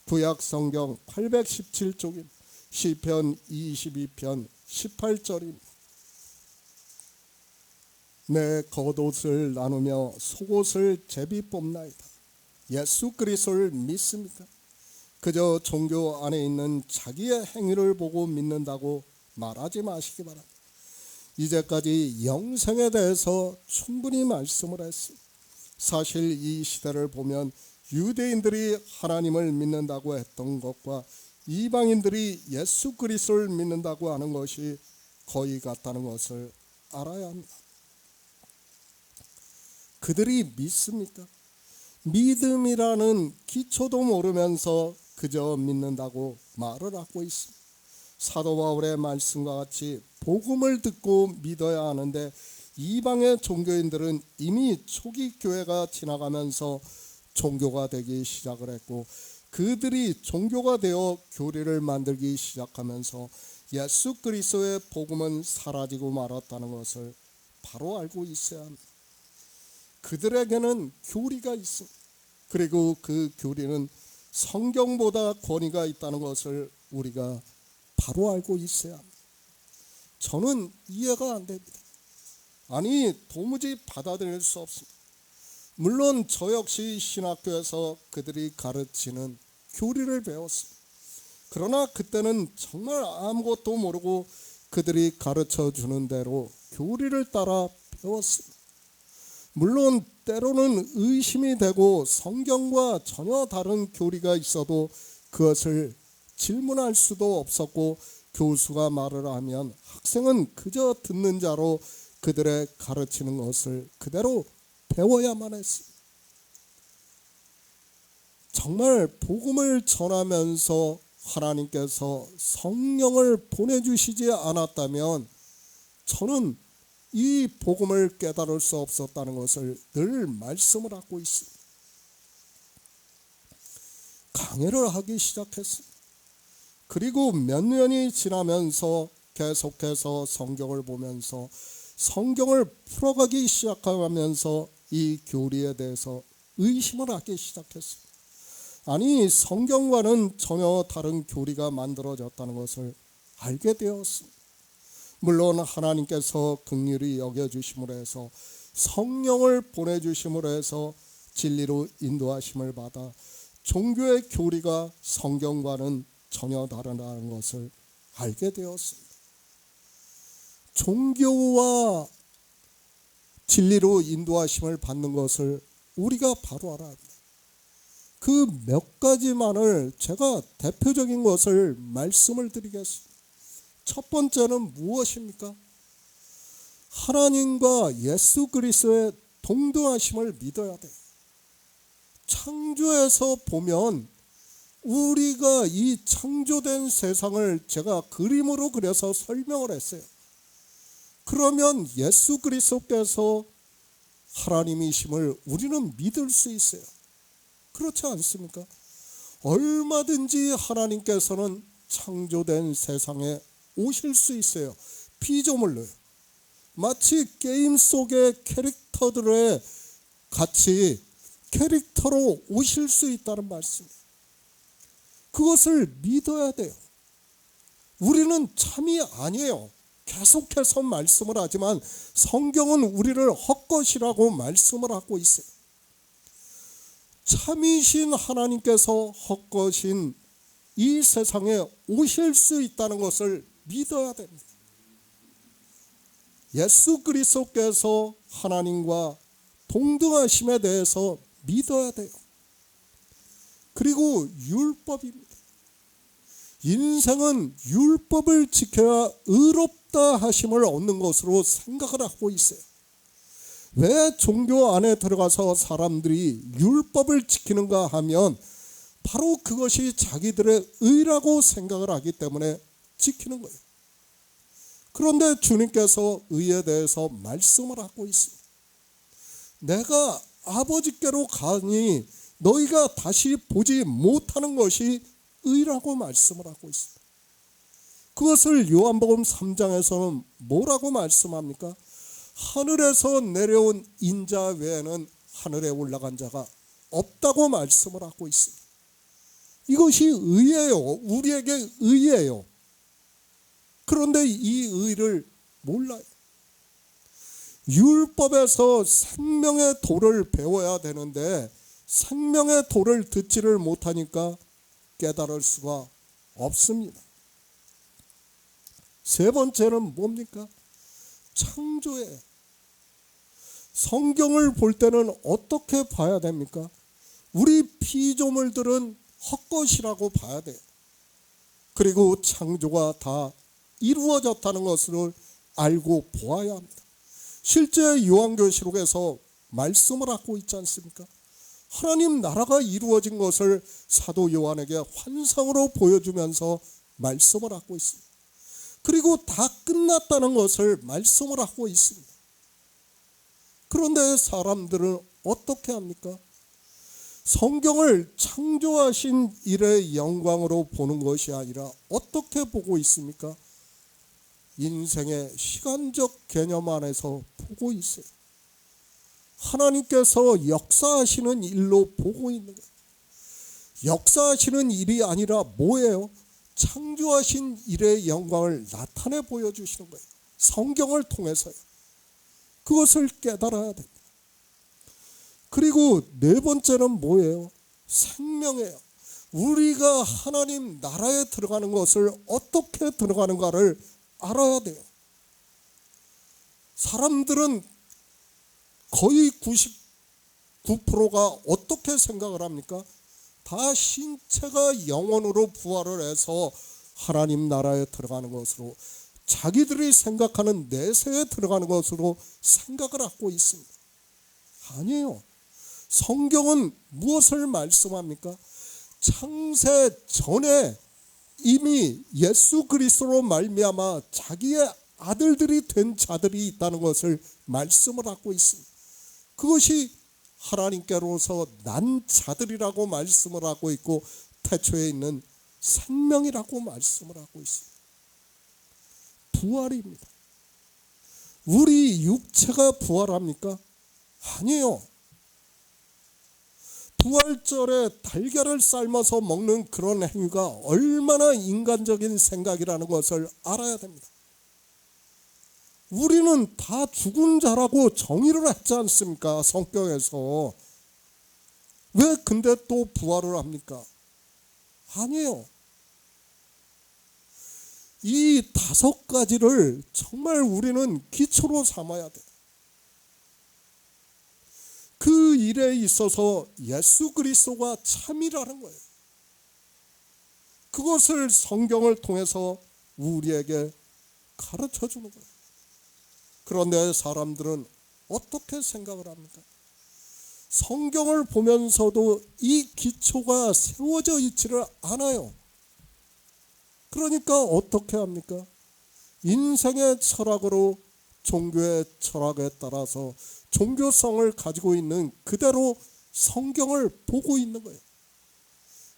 구약 성경 817쪽입니다. 시편 22편 18절입니다. 내 겉옷을 나누며 속옷을 제비 뽑나이다. 예수 그리스도를 믿습니까? 그저 종교 안에 있는 자기의 행위를 보고 믿는다고 말하지 마시기 바랍니다. 이제까지 영생에 대해서 충분히 말씀을 했습니다. 사실 이 시대를 보면 유대인들이 하나님을 믿는다고 했던 것과 이방인들이 예수 그리스도를 믿는다고 하는 것이 거의 같다는 것을 알아야 합니다. 그들이 믿습니까? 믿음이라는 기초도 모르면서 그저 믿는다고 말을 하고 있습니다. 사도 바울의 말씀과 같이 복음을 듣고 믿어야 하는데 이방의 종교인들은 이미 초기 교회가 지나가면서 종교가 되기 시작을 했고, 그들이 종교가 되어 교리를 만들기 시작하면서 예수 그리스도의 복음은 사라지고 말았다는 것을 바로 알고 있어야 합니다. 그들에게는 교리가 있습니다. 그리고 그 교리는 성경보다 권위가 있다는 것을 우리가 바로 알고 있어야 합니다. 저는 이해가 안 됩니다. 아니, 도무지 받아들일 수 없습니다. 물론 저 역시 신학교에서 그들이 가르치는 교리를 배웠습니다. 그러나 그때는 정말 아무것도 모르고 그들이 가르쳐 주는 대로 교리를 따라 배웠습니다. 물론 때로는 의심이 되고 성경과 전혀 다른 교리가 있어도 그것을 질문할 수도 없었고, 교수가 말을 하면 학생은 그저 듣는 자로 그들의 가르치는 것을 그대로 배워야만 했습니다. 정말 복음을 전하면서 하나님께서 성령을 보내주시지 않았다면 저는 이 복음을 깨달을 수 없었다는 것을 늘 말씀을 하고 있습니다. 강해를 하기 시작했습니다. 그리고 몇 년이 지나면서 계속해서 성경을 보면서 성경을 풀어가기 시작하면서 이 교리에 대해서 의심을 하기 시작했습니다. 아니, 성경과는 전혀 다른 교리가 만들어졌다는 것을 알게 되었습니다. 물론 하나님께서 긍휼히 여겨주심으로 해서 성령을 보내주심으로 해서 진리로 인도하심을 받아 종교의 교리가 성경과는 전혀 다르다는 것을 알게 되었습니다. 종교와 진리로 인도하심을 받는 것을 우리가 바로 알아야 합니다. 그 몇 가지만을 제가 대표적인 것을 말씀을 드리겠습니다. 첫 번째는 무엇입니까? 하나님과 예수 그리스도의 동등하심을 믿어야 돼요. 창조에서 보면 우리가 이 창조된 세상을 제가 그림으로 그려서 설명을 했어요. 그러면 예수 그리스도께서 하나님이심을 우리는 믿을 수 있어요. 그렇지 않습니까? 얼마든지 하나님께서는 창조된 세상에 오실 수 있어요. 피조물로요. 마치 게임 속의 캐릭터들의 같이 캐릭터로 오실 수 있다는 말씀이에요. 그것을 믿어야 돼요. 우리는 참이 아니에요. 계속해서 말씀을 하지만 성경은 우리를 헛것이라고 말씀을 하고 있어요. 참이신 하나님께서 헛것인 이 세상에 오실 수 있다는 것을 믿어야 됩니다. 예수 그리스도께서 하나님과 동등하심에 대해서 믿어야 돼요. 그리고 율법입니다. 인생은 율법을 지켜야 의롭다 하심을 얻는 것으로 생각을 하고 있어요. 왜 종교 안에 들어가서 사람들이 율법을 지키는가 하면 바로 그것이 자기들의 의라고 생각을 하기 때문에 지키는 거예요. 그런데 주님께서 의에 대해서 말씀을 하고 있습니다. 내가 아버지께로 가니 너희가 다시 보지 못하는 것이 의라고 말씀을 하고 있습니다. 그것을 요한복음 3장에서는 뭐라고 말씀합니까? 하늘에서 내려온 인자 외에는 하늘에 올라간 자가 없다고 말씀을 하고 있습니다. 이것이 의예요. 우리에게 의예요. 그런데 이 의를 몰라요. 율법에서 생명의 도를 배워야 되는데 생명의 도를 듣지를 못하니까 깨달을 수가 없습니다. 세 번째는 뭡니까? 창조예요. 성경을 볼 때는 어떻게 봐야 됩니까? 우리 피조물들은 헛것이라고 봐야 돼요. 그리고 창조가 다 이루어졌다는 것을 알고 보아야 합니다. 실제 요한계시록에서 말씀을 하고 있지 않습니까? 하나님 나라가 이루어진 것을 사도 요한에게 환상으로 보여주면서 말씀을 하고 있습니다. 그리고 다 끝났다는 것을 말씀을 하고 있습니다. 그런데 사람들은 어떻게 합니까? 성경을 창조하신 일의 영광으로 보는 것이 아니라 어떻게 보고 있습니까? 인생의 시간적 개념 안에서 보고 있어요. 하나님께서 역사하시는 일로 보고 있는 거예요. 역사하시는 일이 아니라 뭐예요? 창조하신 일의 영광을 나타내 보여주시는 거예요. 성경을 통해서요. 그것을 깨달아야 됩니다. 그리고 네 번째는 뭐예요? 생명이에요. 우리가 하나님 나라에 들어가는 것을 어떻게 들어가는가를 알아야 돼요. 사람들은 거의 99%가 어떻게 생각을 합니까? 다 신체가 영원으로 부활을 해서 하나님 나라에 들어가는 것으로 자기들이 생각하는 내세에 들어가는 것으로 생각을 하고 있습니다. 아니에요. 성경은 무엇을 말씀합니까? 창세 전에 이미 예수 그리스도로 말미암아 자기의 아들들이 된 자들이 있다는 것을 말씀을 하고 있습니다. 그것이 하나님께로서 난 자들이라고 말씀을 하고 있고 태초에 있는 생명이라고 말씀을 하고 있습니다. 부활입니다. 우리 육체가 부활합니까? 아니에요. 부활절에 달걀을 삶아서 먹는 그런 행위가 얼마나 인간적인 생각이라는 것을 알아야 됩니다. 우리는 다 죽은 자라고 정의를 했지 않습니까? 성경에서. 왜 근데 또 부활을 합니까? 아니에요. 이 5가지를 정말 우리는 기초로 삼아야 돼요. 그 일에 있어서 예수 그리스도가 참이라는 거예요. 그것을 성경을 통해서 우리에게 가르쳐 주는 거예요. 그런데 사람들은 어떻게 생각을 합니까? 성경을 보면서도 이 기초가 세워져 있지를 않아요. 그러니까 어떻게 합니까? 인생의 철학으로 종교의 철학에 따라서 종교성을 가지고 있는 그대로 성경을 보고 있는 거예요.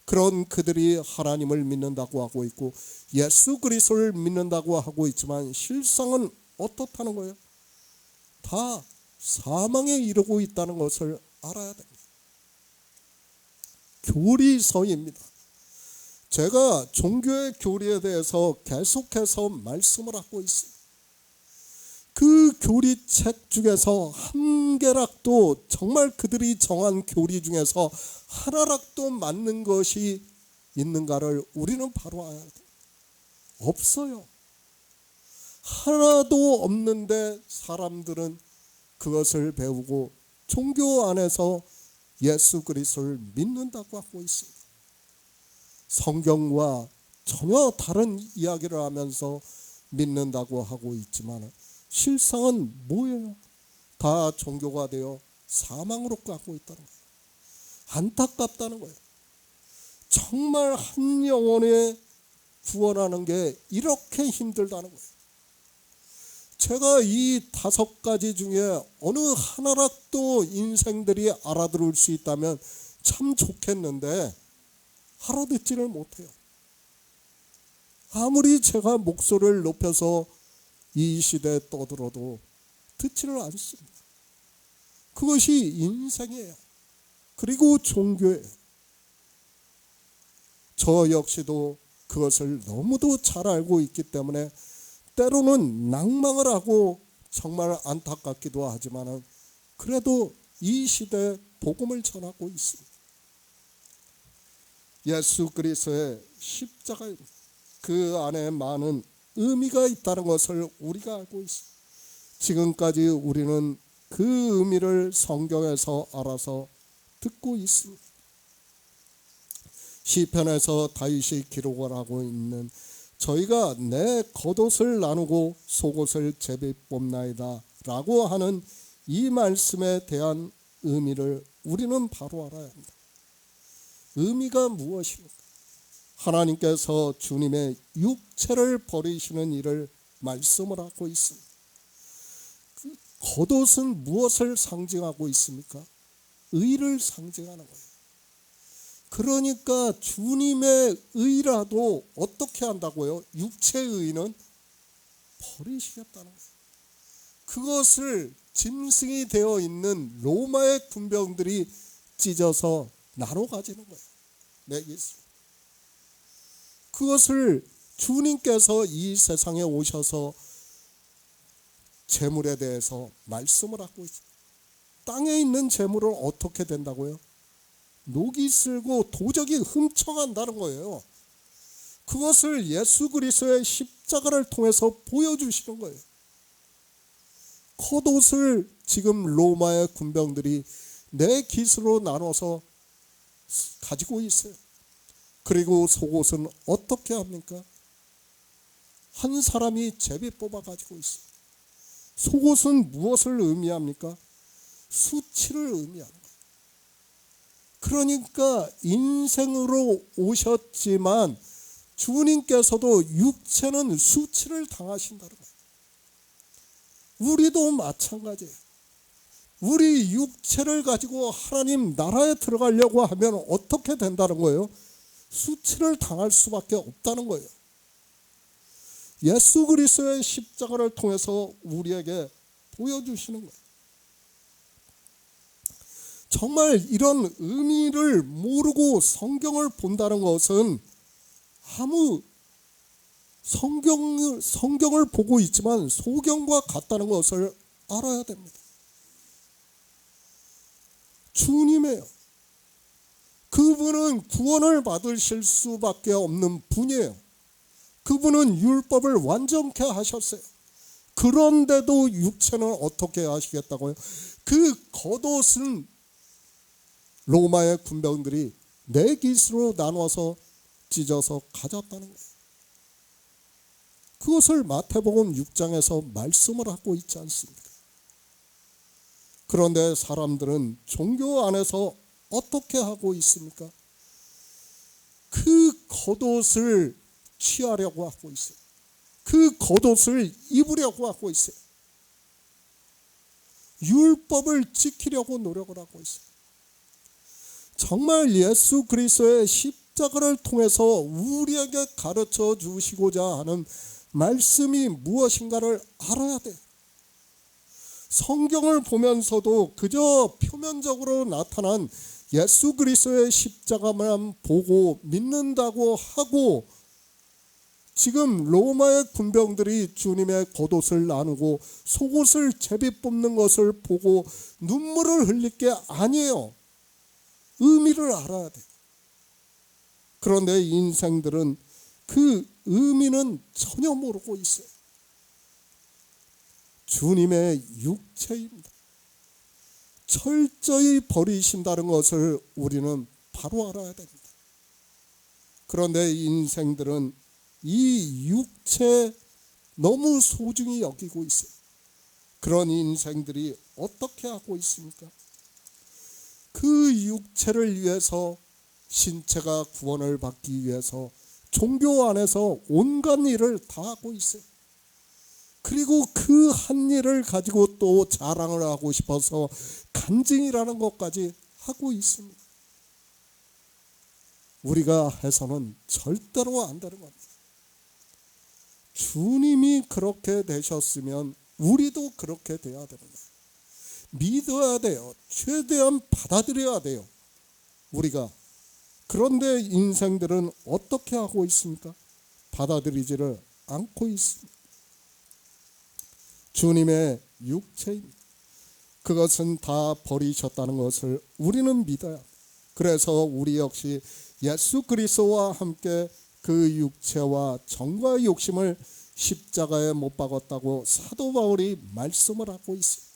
그런 그들이 하나님을 믿는다고 하고 있고 예수 그리스도를 믿는다고 하고 있지만 실상은 어떻다는 거예요? 다 사망에 이르고 있다는 것을 알아야 됩니다. 교리서입니다. 제가 종교의 교리에 대해서 계속해서 말씀을 하고 있습니다. 그 교리책 중에서 한 개락도, 정말 그들이 정한 교리 중에서 하나락도 맞는 것이 있는가를 우리는 바로 알아야 돼. 없어요. 하나도 없는데 사람들은 그것을 배우고 종교 안에서 예수 그리스도를 믿는다고 하고 있습니다. 성경과 전혀 다른 이야기를 하면서 믿는다고 하고 있지만 실상은 뭐예요? 다 종교가 되어 사망으로 가고 있다는 거예요. 안타깝다는 거예요. 정말 한 영혼에 구원하는 게 이렇게 힘들다는 거예요. 제가 이 5가지 중에 어느 하나라도 인생들이 알아들을 수 있다면 참 좋겠는데 알아듣지를 못해요. 아무리 제가 목소리를 높여서 이 시대에 떠들어도 듣지를 않습니다. 그것이 인생이에요. 그리고 종교예요. 저 역시도 그것을 너무도 잘 알고 있기 때문에 때로는 낭망을 하고 정말 안타깝기도 하지만 그래도 이 시대에 복음을 전하고 있습니다. 예수 그리스도의 십자가, 그 안에 많은 의미가 있다는 것을 우리가 알고 있습니다. 지금까지 우리는 그 의미를 성경에서 알아서 듣고 있습니다. 시편에서 다윗이 기록을 하고 있는 저희가 내 겉옷을 나누고 속옷을 제비 뽑나이다 라고 하는 이 말씀에 대한 의미를 우리는 바로 알아야 합니다. 의미가 무엇입니까? 하나님께서 주님의 육체를 버리시는 일을 말씀을 하고 있습니다. 그 겉옷은 무엇을 상징하고 있습니까? 의를 상징하는 거예요. 그러니까 주님의 의라도 어떻게 한다고요? 육체의 의는 버리시겠다는 거예요. 그것을 짐승이 되어 있는 로마의 군병들이 찢어서 나눠 가지는 거예요. 내기스. 그것을 주님께서 이 세상에 오셔서 재물에 대해서 말씀을 하고 있습니다. 땅에 있는 재물을 어떻게 된다고요? 녹이 슬고 도적이 훔쳐간다는 거예요. 그것을 예수 그리스도의 십자가를 통해서 보여주시는 거예요. 겉옷을 지금 로마의 군병들이 네 깃으로 나눠서 가지고 있어요. 그리고 속옷은 어떻게 합니까? 한 사람이 제비 뽑아 가지고 있어요. 속옷은 무엇을 의미합니까? 수치를 의미합니다. 그러니까 인생으로 오셨지만 주님께서도 육체는 수치를 당하신다는 거예요. 우리도 마찬가지예요. 우리 육체를 가지고 하나님 나라에 들어가려고 하면 어떻게 된다는 거예요? 수치를 당할 수밖에 없다는 거예요. 예수 그리스도의 십자가를 통해서 우리에게 보여주시는 거예요. 정말 이런 의미를 모르고 성경을 본다는 것은 아무 성경을 보고 있지만 소경과 같다는 것을 알아야 됩니다. 주님이에요. 그분은 구원을 받으실 수밖에 없는 분이에요. 그분은 율법을 완전케 하셨어요. 그런데도 육체는 어떻게 하시겠다고요? 그 겉옷은 로마의 군병들이 네 깃으로 나눠서 찢어서 가졌다는 거예요. 그것을 마태복음 6장에서 말씀을 하고 있지 않습니까? 그런데 사람들은 종교 안에서 어떻게 하고 있습니까? 그 겉옷을 취하려고 하고 있어요. 그 겉옷을 입으려고 하고 있어요. 율법을 지키려고 노력을 하고 있어요. 정말 예수 그리스도의 십자가를 통해서 우리에게 가르쳐 주시고자 하는 말씀이 무엇인가를 알아야 돼요. 성경을 보면서도 그저 표면적으로 나타난 예수 그리스도의 십자가만 보고 믿는다고 하고 지금 로마의 군병들이 주님의 겉옷을 나누고 속옷을 제비 뽑는 것을 보고 눈물을 흘릴 게 아니에요. 의미를 알아야 돼요. 그런데 인생들은 그 의미는 전혀 모르고 있어요. 주님의 육체입니다. 철저히 버리신다는 것을 우리는 바로 알아야 됩니다. 그런데 인생들은 이 육체 너무 소중히 여기고 있어요. 그런 인생들이 어떻게 하고 있습니까? 그 육체를 위해서, 신체가 구원을 받기 위해서 종교 안에서 온갖 일을 다 하고 있어요. 그리고 그 한 일을 가지고 또 자랑을 하고 싶어서 간증이라는 것까지 하고 있습니다. 우리가 해서는 절대로 안 되는 겁니다. 주님이 그렇게 되셨으면 우리도 그렇게 돼야 되는 거예요. 믿어야 돼요. 최대한 받아들여야 돼요. 우리가. 그런데 인생들은 어떻게 하고 있습니까? 받아들이지를 않고 있습니다. 주님의 육체입니다. 그것은 다 버리셨다는 것을 우리는 믿어야 합니다. 그래서 우리 역시 예수 그리스도와 함께 그 육체와 정과 욕심을 십자가에 못 박았다고 사도 바울이 말씀을 하고 있습니다.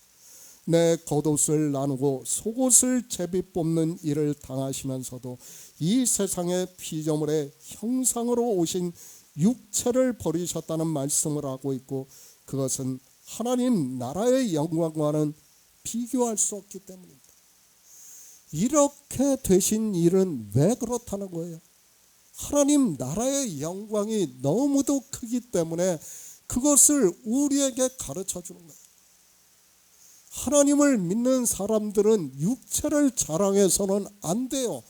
내 겉옷을 나누고 속옷을 제비 뽑는 일을 당하시면서도 이 세상의 피조물의 형상으로 오신 육체를 버리셨다는 말씀을 하고 있고, 그것은 하나님 나라의 영광과는 비교할 수 없기 때문입니다. 이렇게 되신 일은 왜 그렇다는 거예요? 하나님 나라의 영광이 너무도 크기 때문에 그것을 우리에게 가르쳐 주는 거예요. 하나님을 믿는 사람들은 육체를 자랑해서는 안 돼요.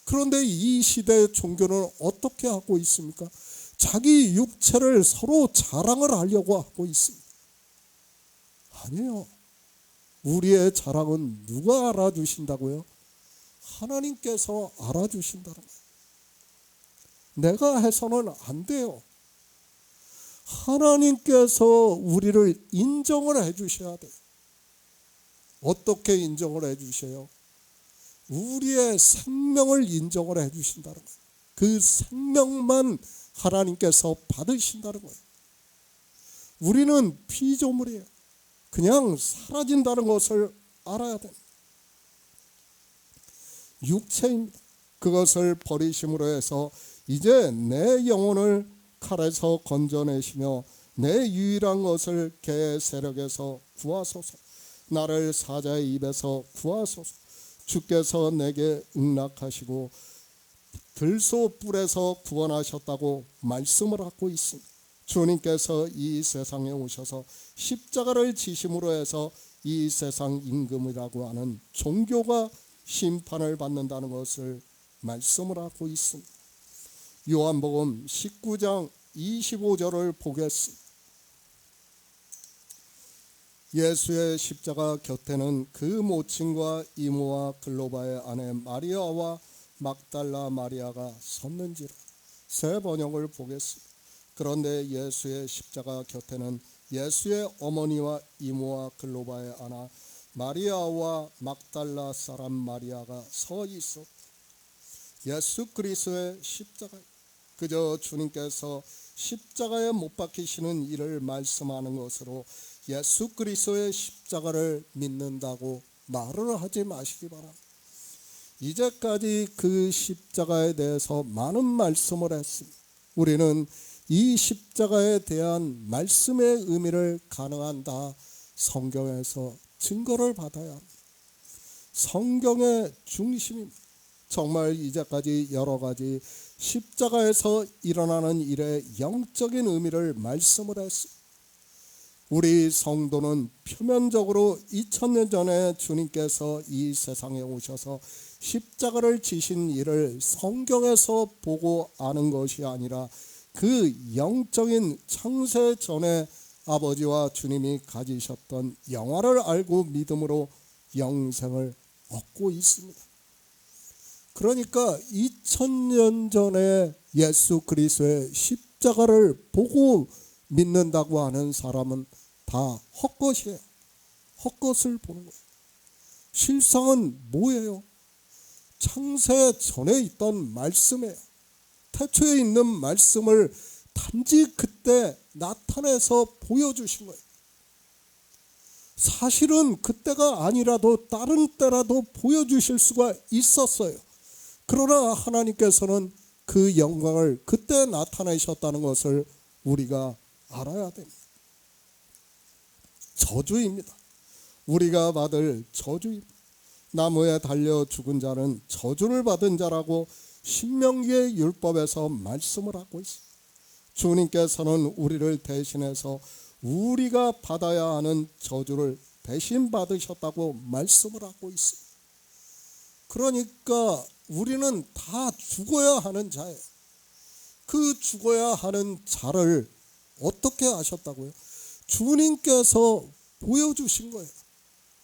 그런데 이 시대의 종교는 어떻게 하고 있습니까? 자기 육체를 서로 자랑을 하려고 하고 있습니다. 아니에요. 우리의 자랑은 누가 알아주신다고요? 하나님께서 알아주신다는 거예요. 내가 해서는 안 돼요. 하나님께서 우리를 인정을 해주셔야 돼요. 어떻게 인정을 해주세요? 우리의 생명을 인정을 해주신다는 거예요. 그 생명만 하나님께서 받으신다는 거예요. 우리는 피조물이에요. 그냥 사라진다는 것을 알아야 됩니다. 육체입니다. 그것을 버리심으로 해서 이제 내 영혼을 칼에서 건져내시며 내 유일한 것을 개의 세력에서 구하소서. 나를 사자의 입에서 구하소서. 주께서 내게 응낙하시고 들소 뿔에서 구원하셨다고 말씀을 하고 있습니다. 주님께서 이 세상에 오셔서 십자가를 지심으로 해서 이 세상 임금이라고 하는 종교가 심판을 받는다는 것을 말씀을 하고 있습니다. 요한복음 19장 25절을 보겠습니다. 예수의 십자가 곁에는 그 모친과 이모와 글로바의 아내 마리아와 막달라 마리아가 섰는지라. 새 번역을 보겠습니다. 그런데 예수의 십자가 곁에는 예수의 어머니와 이모와 글로바의 아내 마리아와 막달라 사람 마리아가 서 있었다. 예수 그리스도의 십자가, 그저 주님께서 십자가에 못 박히시는 일을 말씀하는 것으로 예수 그리스도의 십자가를 믿는다고 말을 하지 마시기 바랍니다. 이제까지 그 십자가에 대해서 많은 말씀을 했습니다. 우리는 이 십자가에 대한 말씀의 의미를 가능한 다 성경에서 증거를 받아야 합니다. 성경의 중심입니다. 정말 이제까지 여러 가지 십자가에서 일어나는 일의 영적인 의미를 말씀을 했습니다. 우리 성도는 표면적으로 2000년 전에 주님께서 이 세상에 오셔서 십자가를 지신 일을 성경에서 보고 아는 것이 아니라 그 영적인 창세 전에 아버지와 주님이 가지셨던 영화를 알고 믿음으로 영생을 얻고 있습니다. 그러니까 2000년 전에 예수 그리스도의 십자가를 보고 믿는다고 하는 사람은 다 헛것이에요. 헛것을 보는 거예요. 실상은 뭐예요? 창세 전에 있던 말씀이에요. 태초에 있는 말씀을 단지 그때 나타내서 보여주신 거예요. 사실은 그때가 아니라도 다른 때라도 보여주실 수가 있었어요. 그러나 하나님께서는 그 영광을 그때 나타내셨다는 것을 우리가 알아야 됩니다. 저주입니다. 우리가 받을 저주입니다. 나무에 달려 죽은 자는 저주를 받은 자라고 신명기의 율법에서 말씀을 하고 있습니다. 주님께서는 우리를 대신해서 우리가 받아야 하는 저주를 대신 받으셨다고 말씀을 하고 있습니다. 그러니까 우리는 다 죽어야 하는 자예요. 그 죽어야 하는 자를 어떻게 하셨다고요? 주님께서 보여주신 거예요.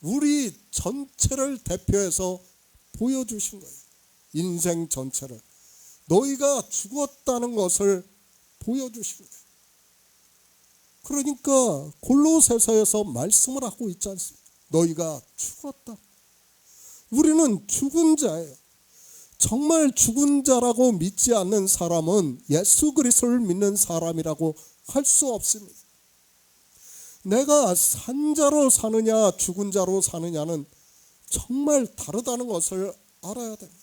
우리 전체를 대표해서 보여주신 거예요. 인생 전체를. 너희가 죽었다는 것을 보여주신 거예요. 그러니까 골로새서에서 말씀을 하고 있지 않습니까? 너희가 죽었다. 우리는 죽은 자예요. 정말 죽은 자라고 믿지 않는 사람은 예수 그리스도를 믿는 사람이라고 할 수 없습니다. 내가 산 자로 사느냐 죽은 자로 사느냐는 정말 다르다는 것을 알아야 됩니다.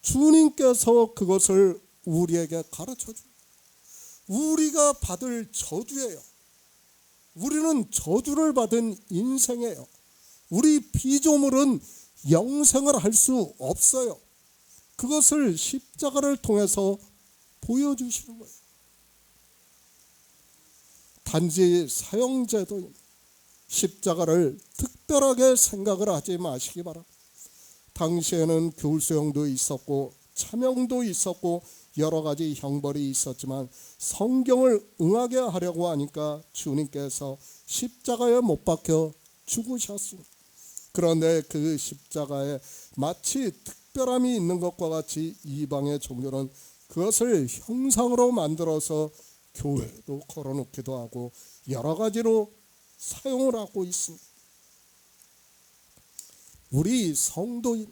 주님께서 그것을 우리에게 가르쳐 줍니다. 우리가 받을 저주예요. 우리는 저주를 받은 인생이에요. 우리 피조물은 영생을 할 수 없어요. 그것을 십자가를 통해서 보여주시는 거예요. 단지 사형제도입니다. 십자가를 특별하게 생각을 하지 마시기 바랍니다. 당시에는 교수형도 있었고 차명도 있었고 여러 가지 형벌이 있었지만 성경을 응하게 하려고 하니까 주님께서 십자가에 못 박혀 죽으셨습니다. 그런데 그 십자가에 마치 특별함이 있는 것과 같이 이방의 종교는 그것을 형상으로 만들어서 교회도 걸어놓기도 하고 여러 가지로 사용을 하고 있습니다. 우리 성도인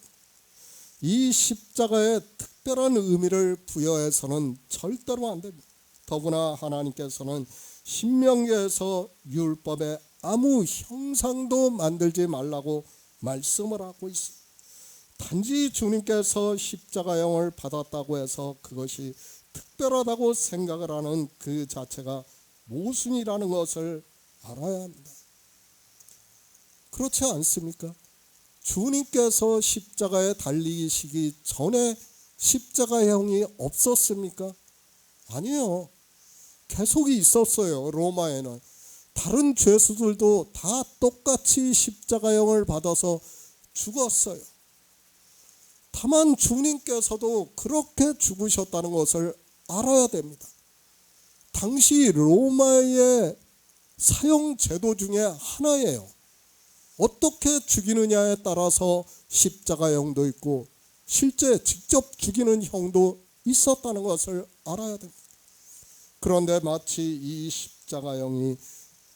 이 십자가에 특별한 의미를 부여해서는 절대로 안 됩니다. 더구나 하나님께서는 신명기에서 율법에 아무 형상도 만들지 말라고 말씀을 하고 있습니다. 단지 주님께서 십자가형을 받았다고 해서 그것이 특별하다고 생각을 하는 그 자체가 모순이라는 것을 알아야 합니다. 그렇지 않습니까? 주님께서 십자가에 달리시기 전에 십자가형이 없었습니까? 아니요. 계속 있었어요. 로마에는. 다른 죄수들도 다 똑같이 십자가형을 받아서 죽었어요. 다만 주님께서도 그렇게 죽으셨다는 것을 알아야 됩니다. 당시 로마의 사형 제도 중에 하나예요. 어떻게 죽이느냐에 따라서 십자가형도 있고 실제 직접 죽이는 형도 있었다는 것을 알아야 됩니다. 그런데 마치 이 십자가형이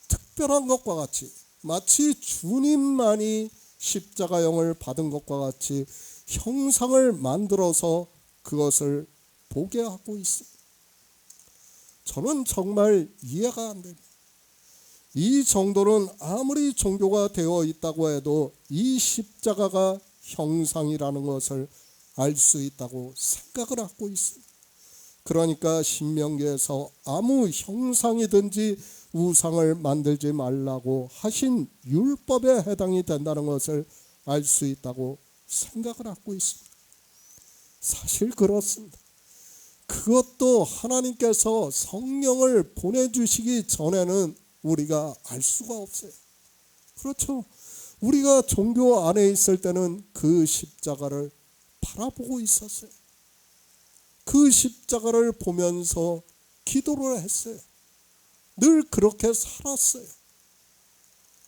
특별한 것과 같이 마치 주님만이 십자가형을 받은 것과 같이 형상을 만들어서 그것을 보게 하고 있습니다. 저는 정말 이해가 안 됩니다. 이 정도는 아무리 종교가 되어 있다고 해도 이 십자가가 형상이라는 것을 알 수 있다고 생각을 하고 있습니다. 그러니까 신명기에서 아무 형상이든지 우상을 만들지 말라고 하신 율법에 해당이 된다는 것을 알 수 있다고 생각을 하고 있습니다. 사실 그렇습니다. 그것도 하나님께서 성령을 보내주시기 전에는 우리가 알 수가 없어요. 그렇죠. 우리가 종교 안에 있을 때는 그 십자가를 바라보고 있었어요. 그 십자가를 보면서 기도를 했어요. 늘 그렇게 살았어요.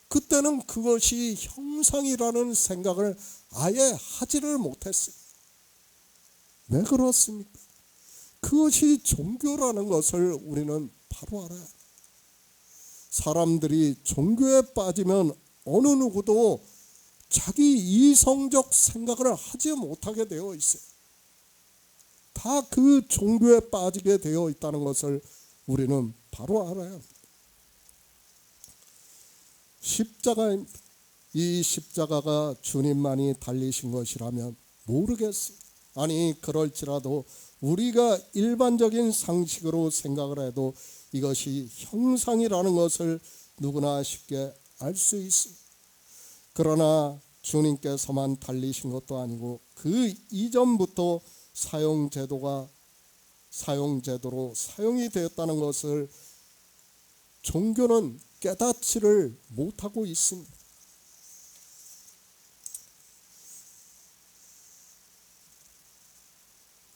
그때는 그것이 형상이라는 생각을 아예 하지를 못했어요. 왜 그렇습니까? 그것이 종교라는 것을 우리는 바로 알아야 해요. 사람들이 종교에 빠지면 어느 누구도 자기 이성적 생각을 하지 못하게 되어 있어요. 다 그 종교에 빠지게 되어 있다는 것을 우리는 바로 알아야 합니다. 십자가입니다. 이 십자가가 주님만이 달리신 것이라면 모르겠습니다. 아니 그럴지라도 우리가 일반적인 상식으로 생각을 해도 이것이 형상이라는 것을 누구나 쉽게 알 수 있습니다. 그러나 주님께서만 달리신 것도 아니고 그 이전부터 사용제도로 사용이 되었다는 것을 종교는 깨닫지를 못하고 있습니다.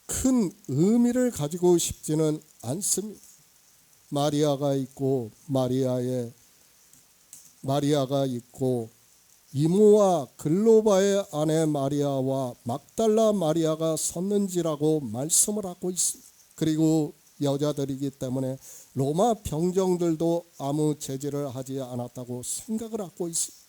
큰 의미를 가지고 싶지는 않습니다. 마리아가 있고 이모와 글로바의 아내 마리아와 막달라 마리아가 섰는지라고 말씀을 하고 있습니다. 그리고 여자들이기 때문에 로마 병정들도 아무 제지를 하지 않았다고 생각을 하고 있습니다.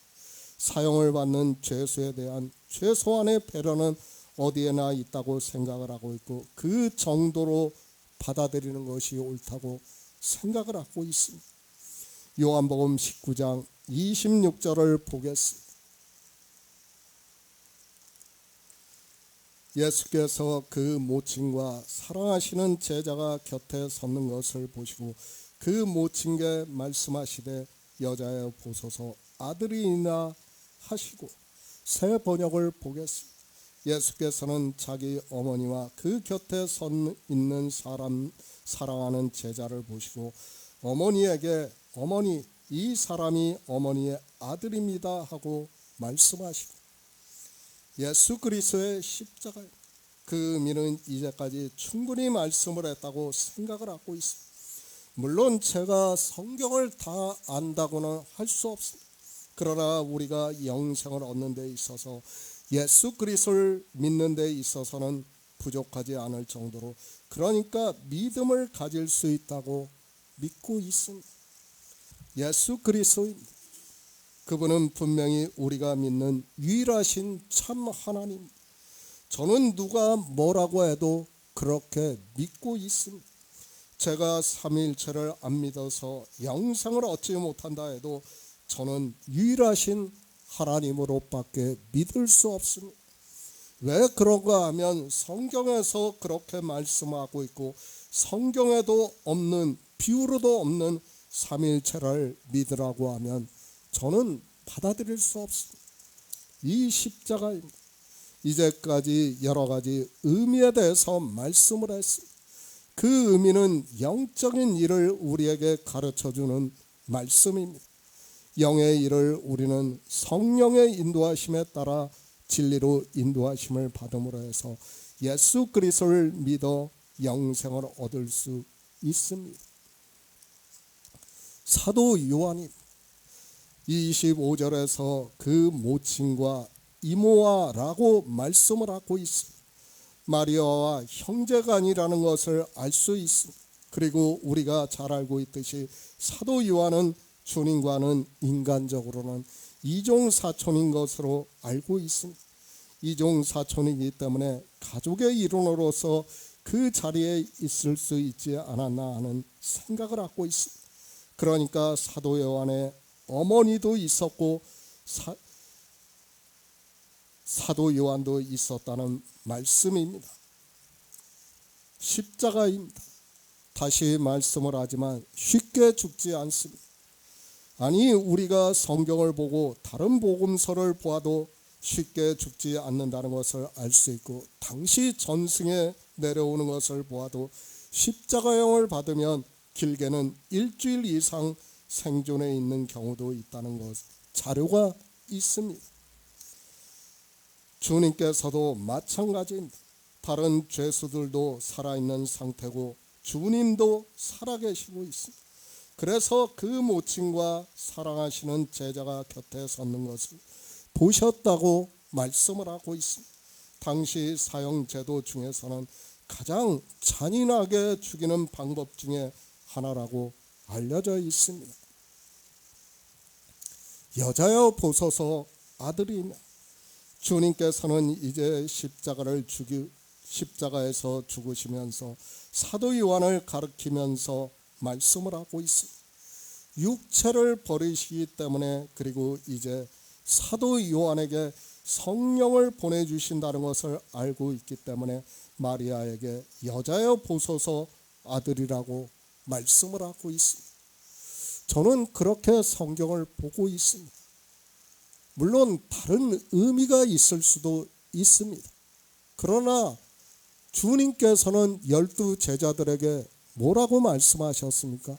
사형을 받는 죄수에 대한 최소한의 배려는 어디에나 있다고 생각을 하고 있고 그 정도로 받아들이는 것이 옳다고 생각을 하고 있습니다. 요한복음 19장 26절을 보겠습니다. 예수께서 그 모친과 사랑하시는 제자가 곁에 섰는 것을 보시고 그 모친께 말씀하시되 여자여 보소서 아들이나 하시고 새 번역을 보겠습니다. 예수께서는 자기 어머니와 그 곁에 서 있는 사랑하는 제자를 보시고 어머니에게 어머니 이 사람이 어머니의 아들입니다 하고 말씀하시고 예수 그리스도의 십자가 그 의미는 이제까지 충분히 말씀을 했다고 생각을 하고 있습니다. 물론 제가 성경을 다 안다고는 할 수 없습니다. 그러나 우리가 영생을 얻는 데 있어서 예수 그리스도를 믿는 데 있어서는 부족하지 않을 정도로 그러니까 믿음을 가질 수 있다고 믿고 있습니다. 예수 그리스도입니다. 그분은 분명히 우리가 믿는 유일하신 참 하나님. 저는 누가 뭐라고 해도 그렇게 믿고 있습니다. 제가 삼위일체를 안 믿어서 영생을 얻지 못한다 해도 저는 유일하신 하나님으로밖에 믿을 수 없습니다. 왜 그런가 하면 성경에서 그렇게 말씀하고 있고 성경에도 없는 비유로도 없는 삼위일체를 믿으라고 하면 저는 받아들일 수 없습니다. 이 십자가입니다. 이제까지 여러 가지 의미에 대해서 말씀을 했습니다. 그 의미는 영적인 일을 우리에게 가르쳐주는 말씀입니다. 영의 일을 우리는 성령의 인도하심에 따라 진리로 인도하심을 받음으로 해서 예수 그리스도를 믿어 영생을 얻을 수 있습니다. 사도 요한이 25절에서 그 모친과 이모와라고 말씀을 하고 있습니다. 마리아와 형제간이라는 것을 알 수 있습니다. 그리고 우리가 잘 알고 있듯이 사도 요한은 주님과는 인간적으로는 이종사촌인 것으로 알고 있습니다. 이종사촌이기 때문에 가족의 일원으로서 그 자리에 있을 수 있지 않았나 하는 생각을 하고 있습니다. 그러니까 사도 요한의 어머니도 있었고 사도 요한도 있었다는 말씀입니다. 십자가입니다. 다시 말씀을 하지만 쉽게 죽지 않습니다. 아니 우리가 성경을 보고 다른 복음서를 보아도 쉽게 죽지 않는다는 것을 알 수 있고 당시 전승에 내려오는 것을 보아도 십자가형을 받으면 길게는 일주일 이상 생존해 있는 경우도 있다는 것 자료가 있습니다. 주님께서도 마찬가지입니다. 다른 죄수들도 살아있는 상태고 주님도 살아계시고 있습니다. 그래서 그 모친과 사랑하시는 제자가 곁에 섰는 것을 보셨다고 말씀을 하고 있습니다. 당시 사형 제도 중에서는 가장 잔인하게 죽이는 방법 중에 하나라고 알려져 있습니다. 여자여 보소서 아들이며, 주님께서는 이제 십자가에서 죽으시면서 사도 요한을 가리키면서 말씀을 하고 있습니다. 육체를 버리시기 때문에, 그리고 이제 사도 요한에게 성령을 보내주신다는 것을 알고 있기 때문에 마리아에게 여자여 보소서 아들이라고 말씀을 하고 있습니다. 저는 그렇게 성경을 보고 있습니다. 물론 다른 의미가 있을 수도 있습니다. 그러나 주님께서는 12 제자들에게 뭐라고 말씀하셨습니까?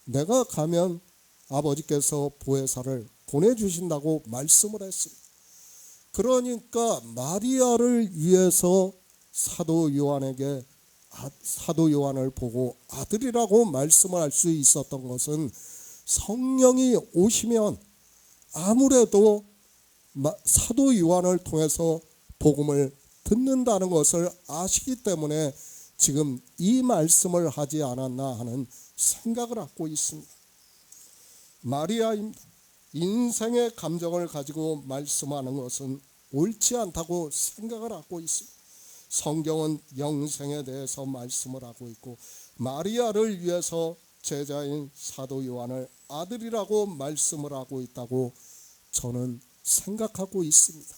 내가 가면 아버지께서 보혜사를 보내주신다고 말씀을 했습니다. 그러니까 마리아를 위해서 사도 요한을 보고 아들이라고 말씀을 할 수 있었던 것은, 성령이 오시면 아무래도 사도 요한을 통해서 복음을 듣는다는 것을 아시기 때문에 지금 이 말씀을 하지 않았나 하는 생각을 갖고 있습니다. 마리아입니다. 인생의 감정을 가지고 말씀하는 것은 옳지 않다고 생각을 하고 있습니다. 성경은 영생에 대해서 말씀을 하고 있고, 마리아를 위해서 제자인 사도 요한을 아들이라고 말씀을 하고 있다고 저는 생각하고 있습니다.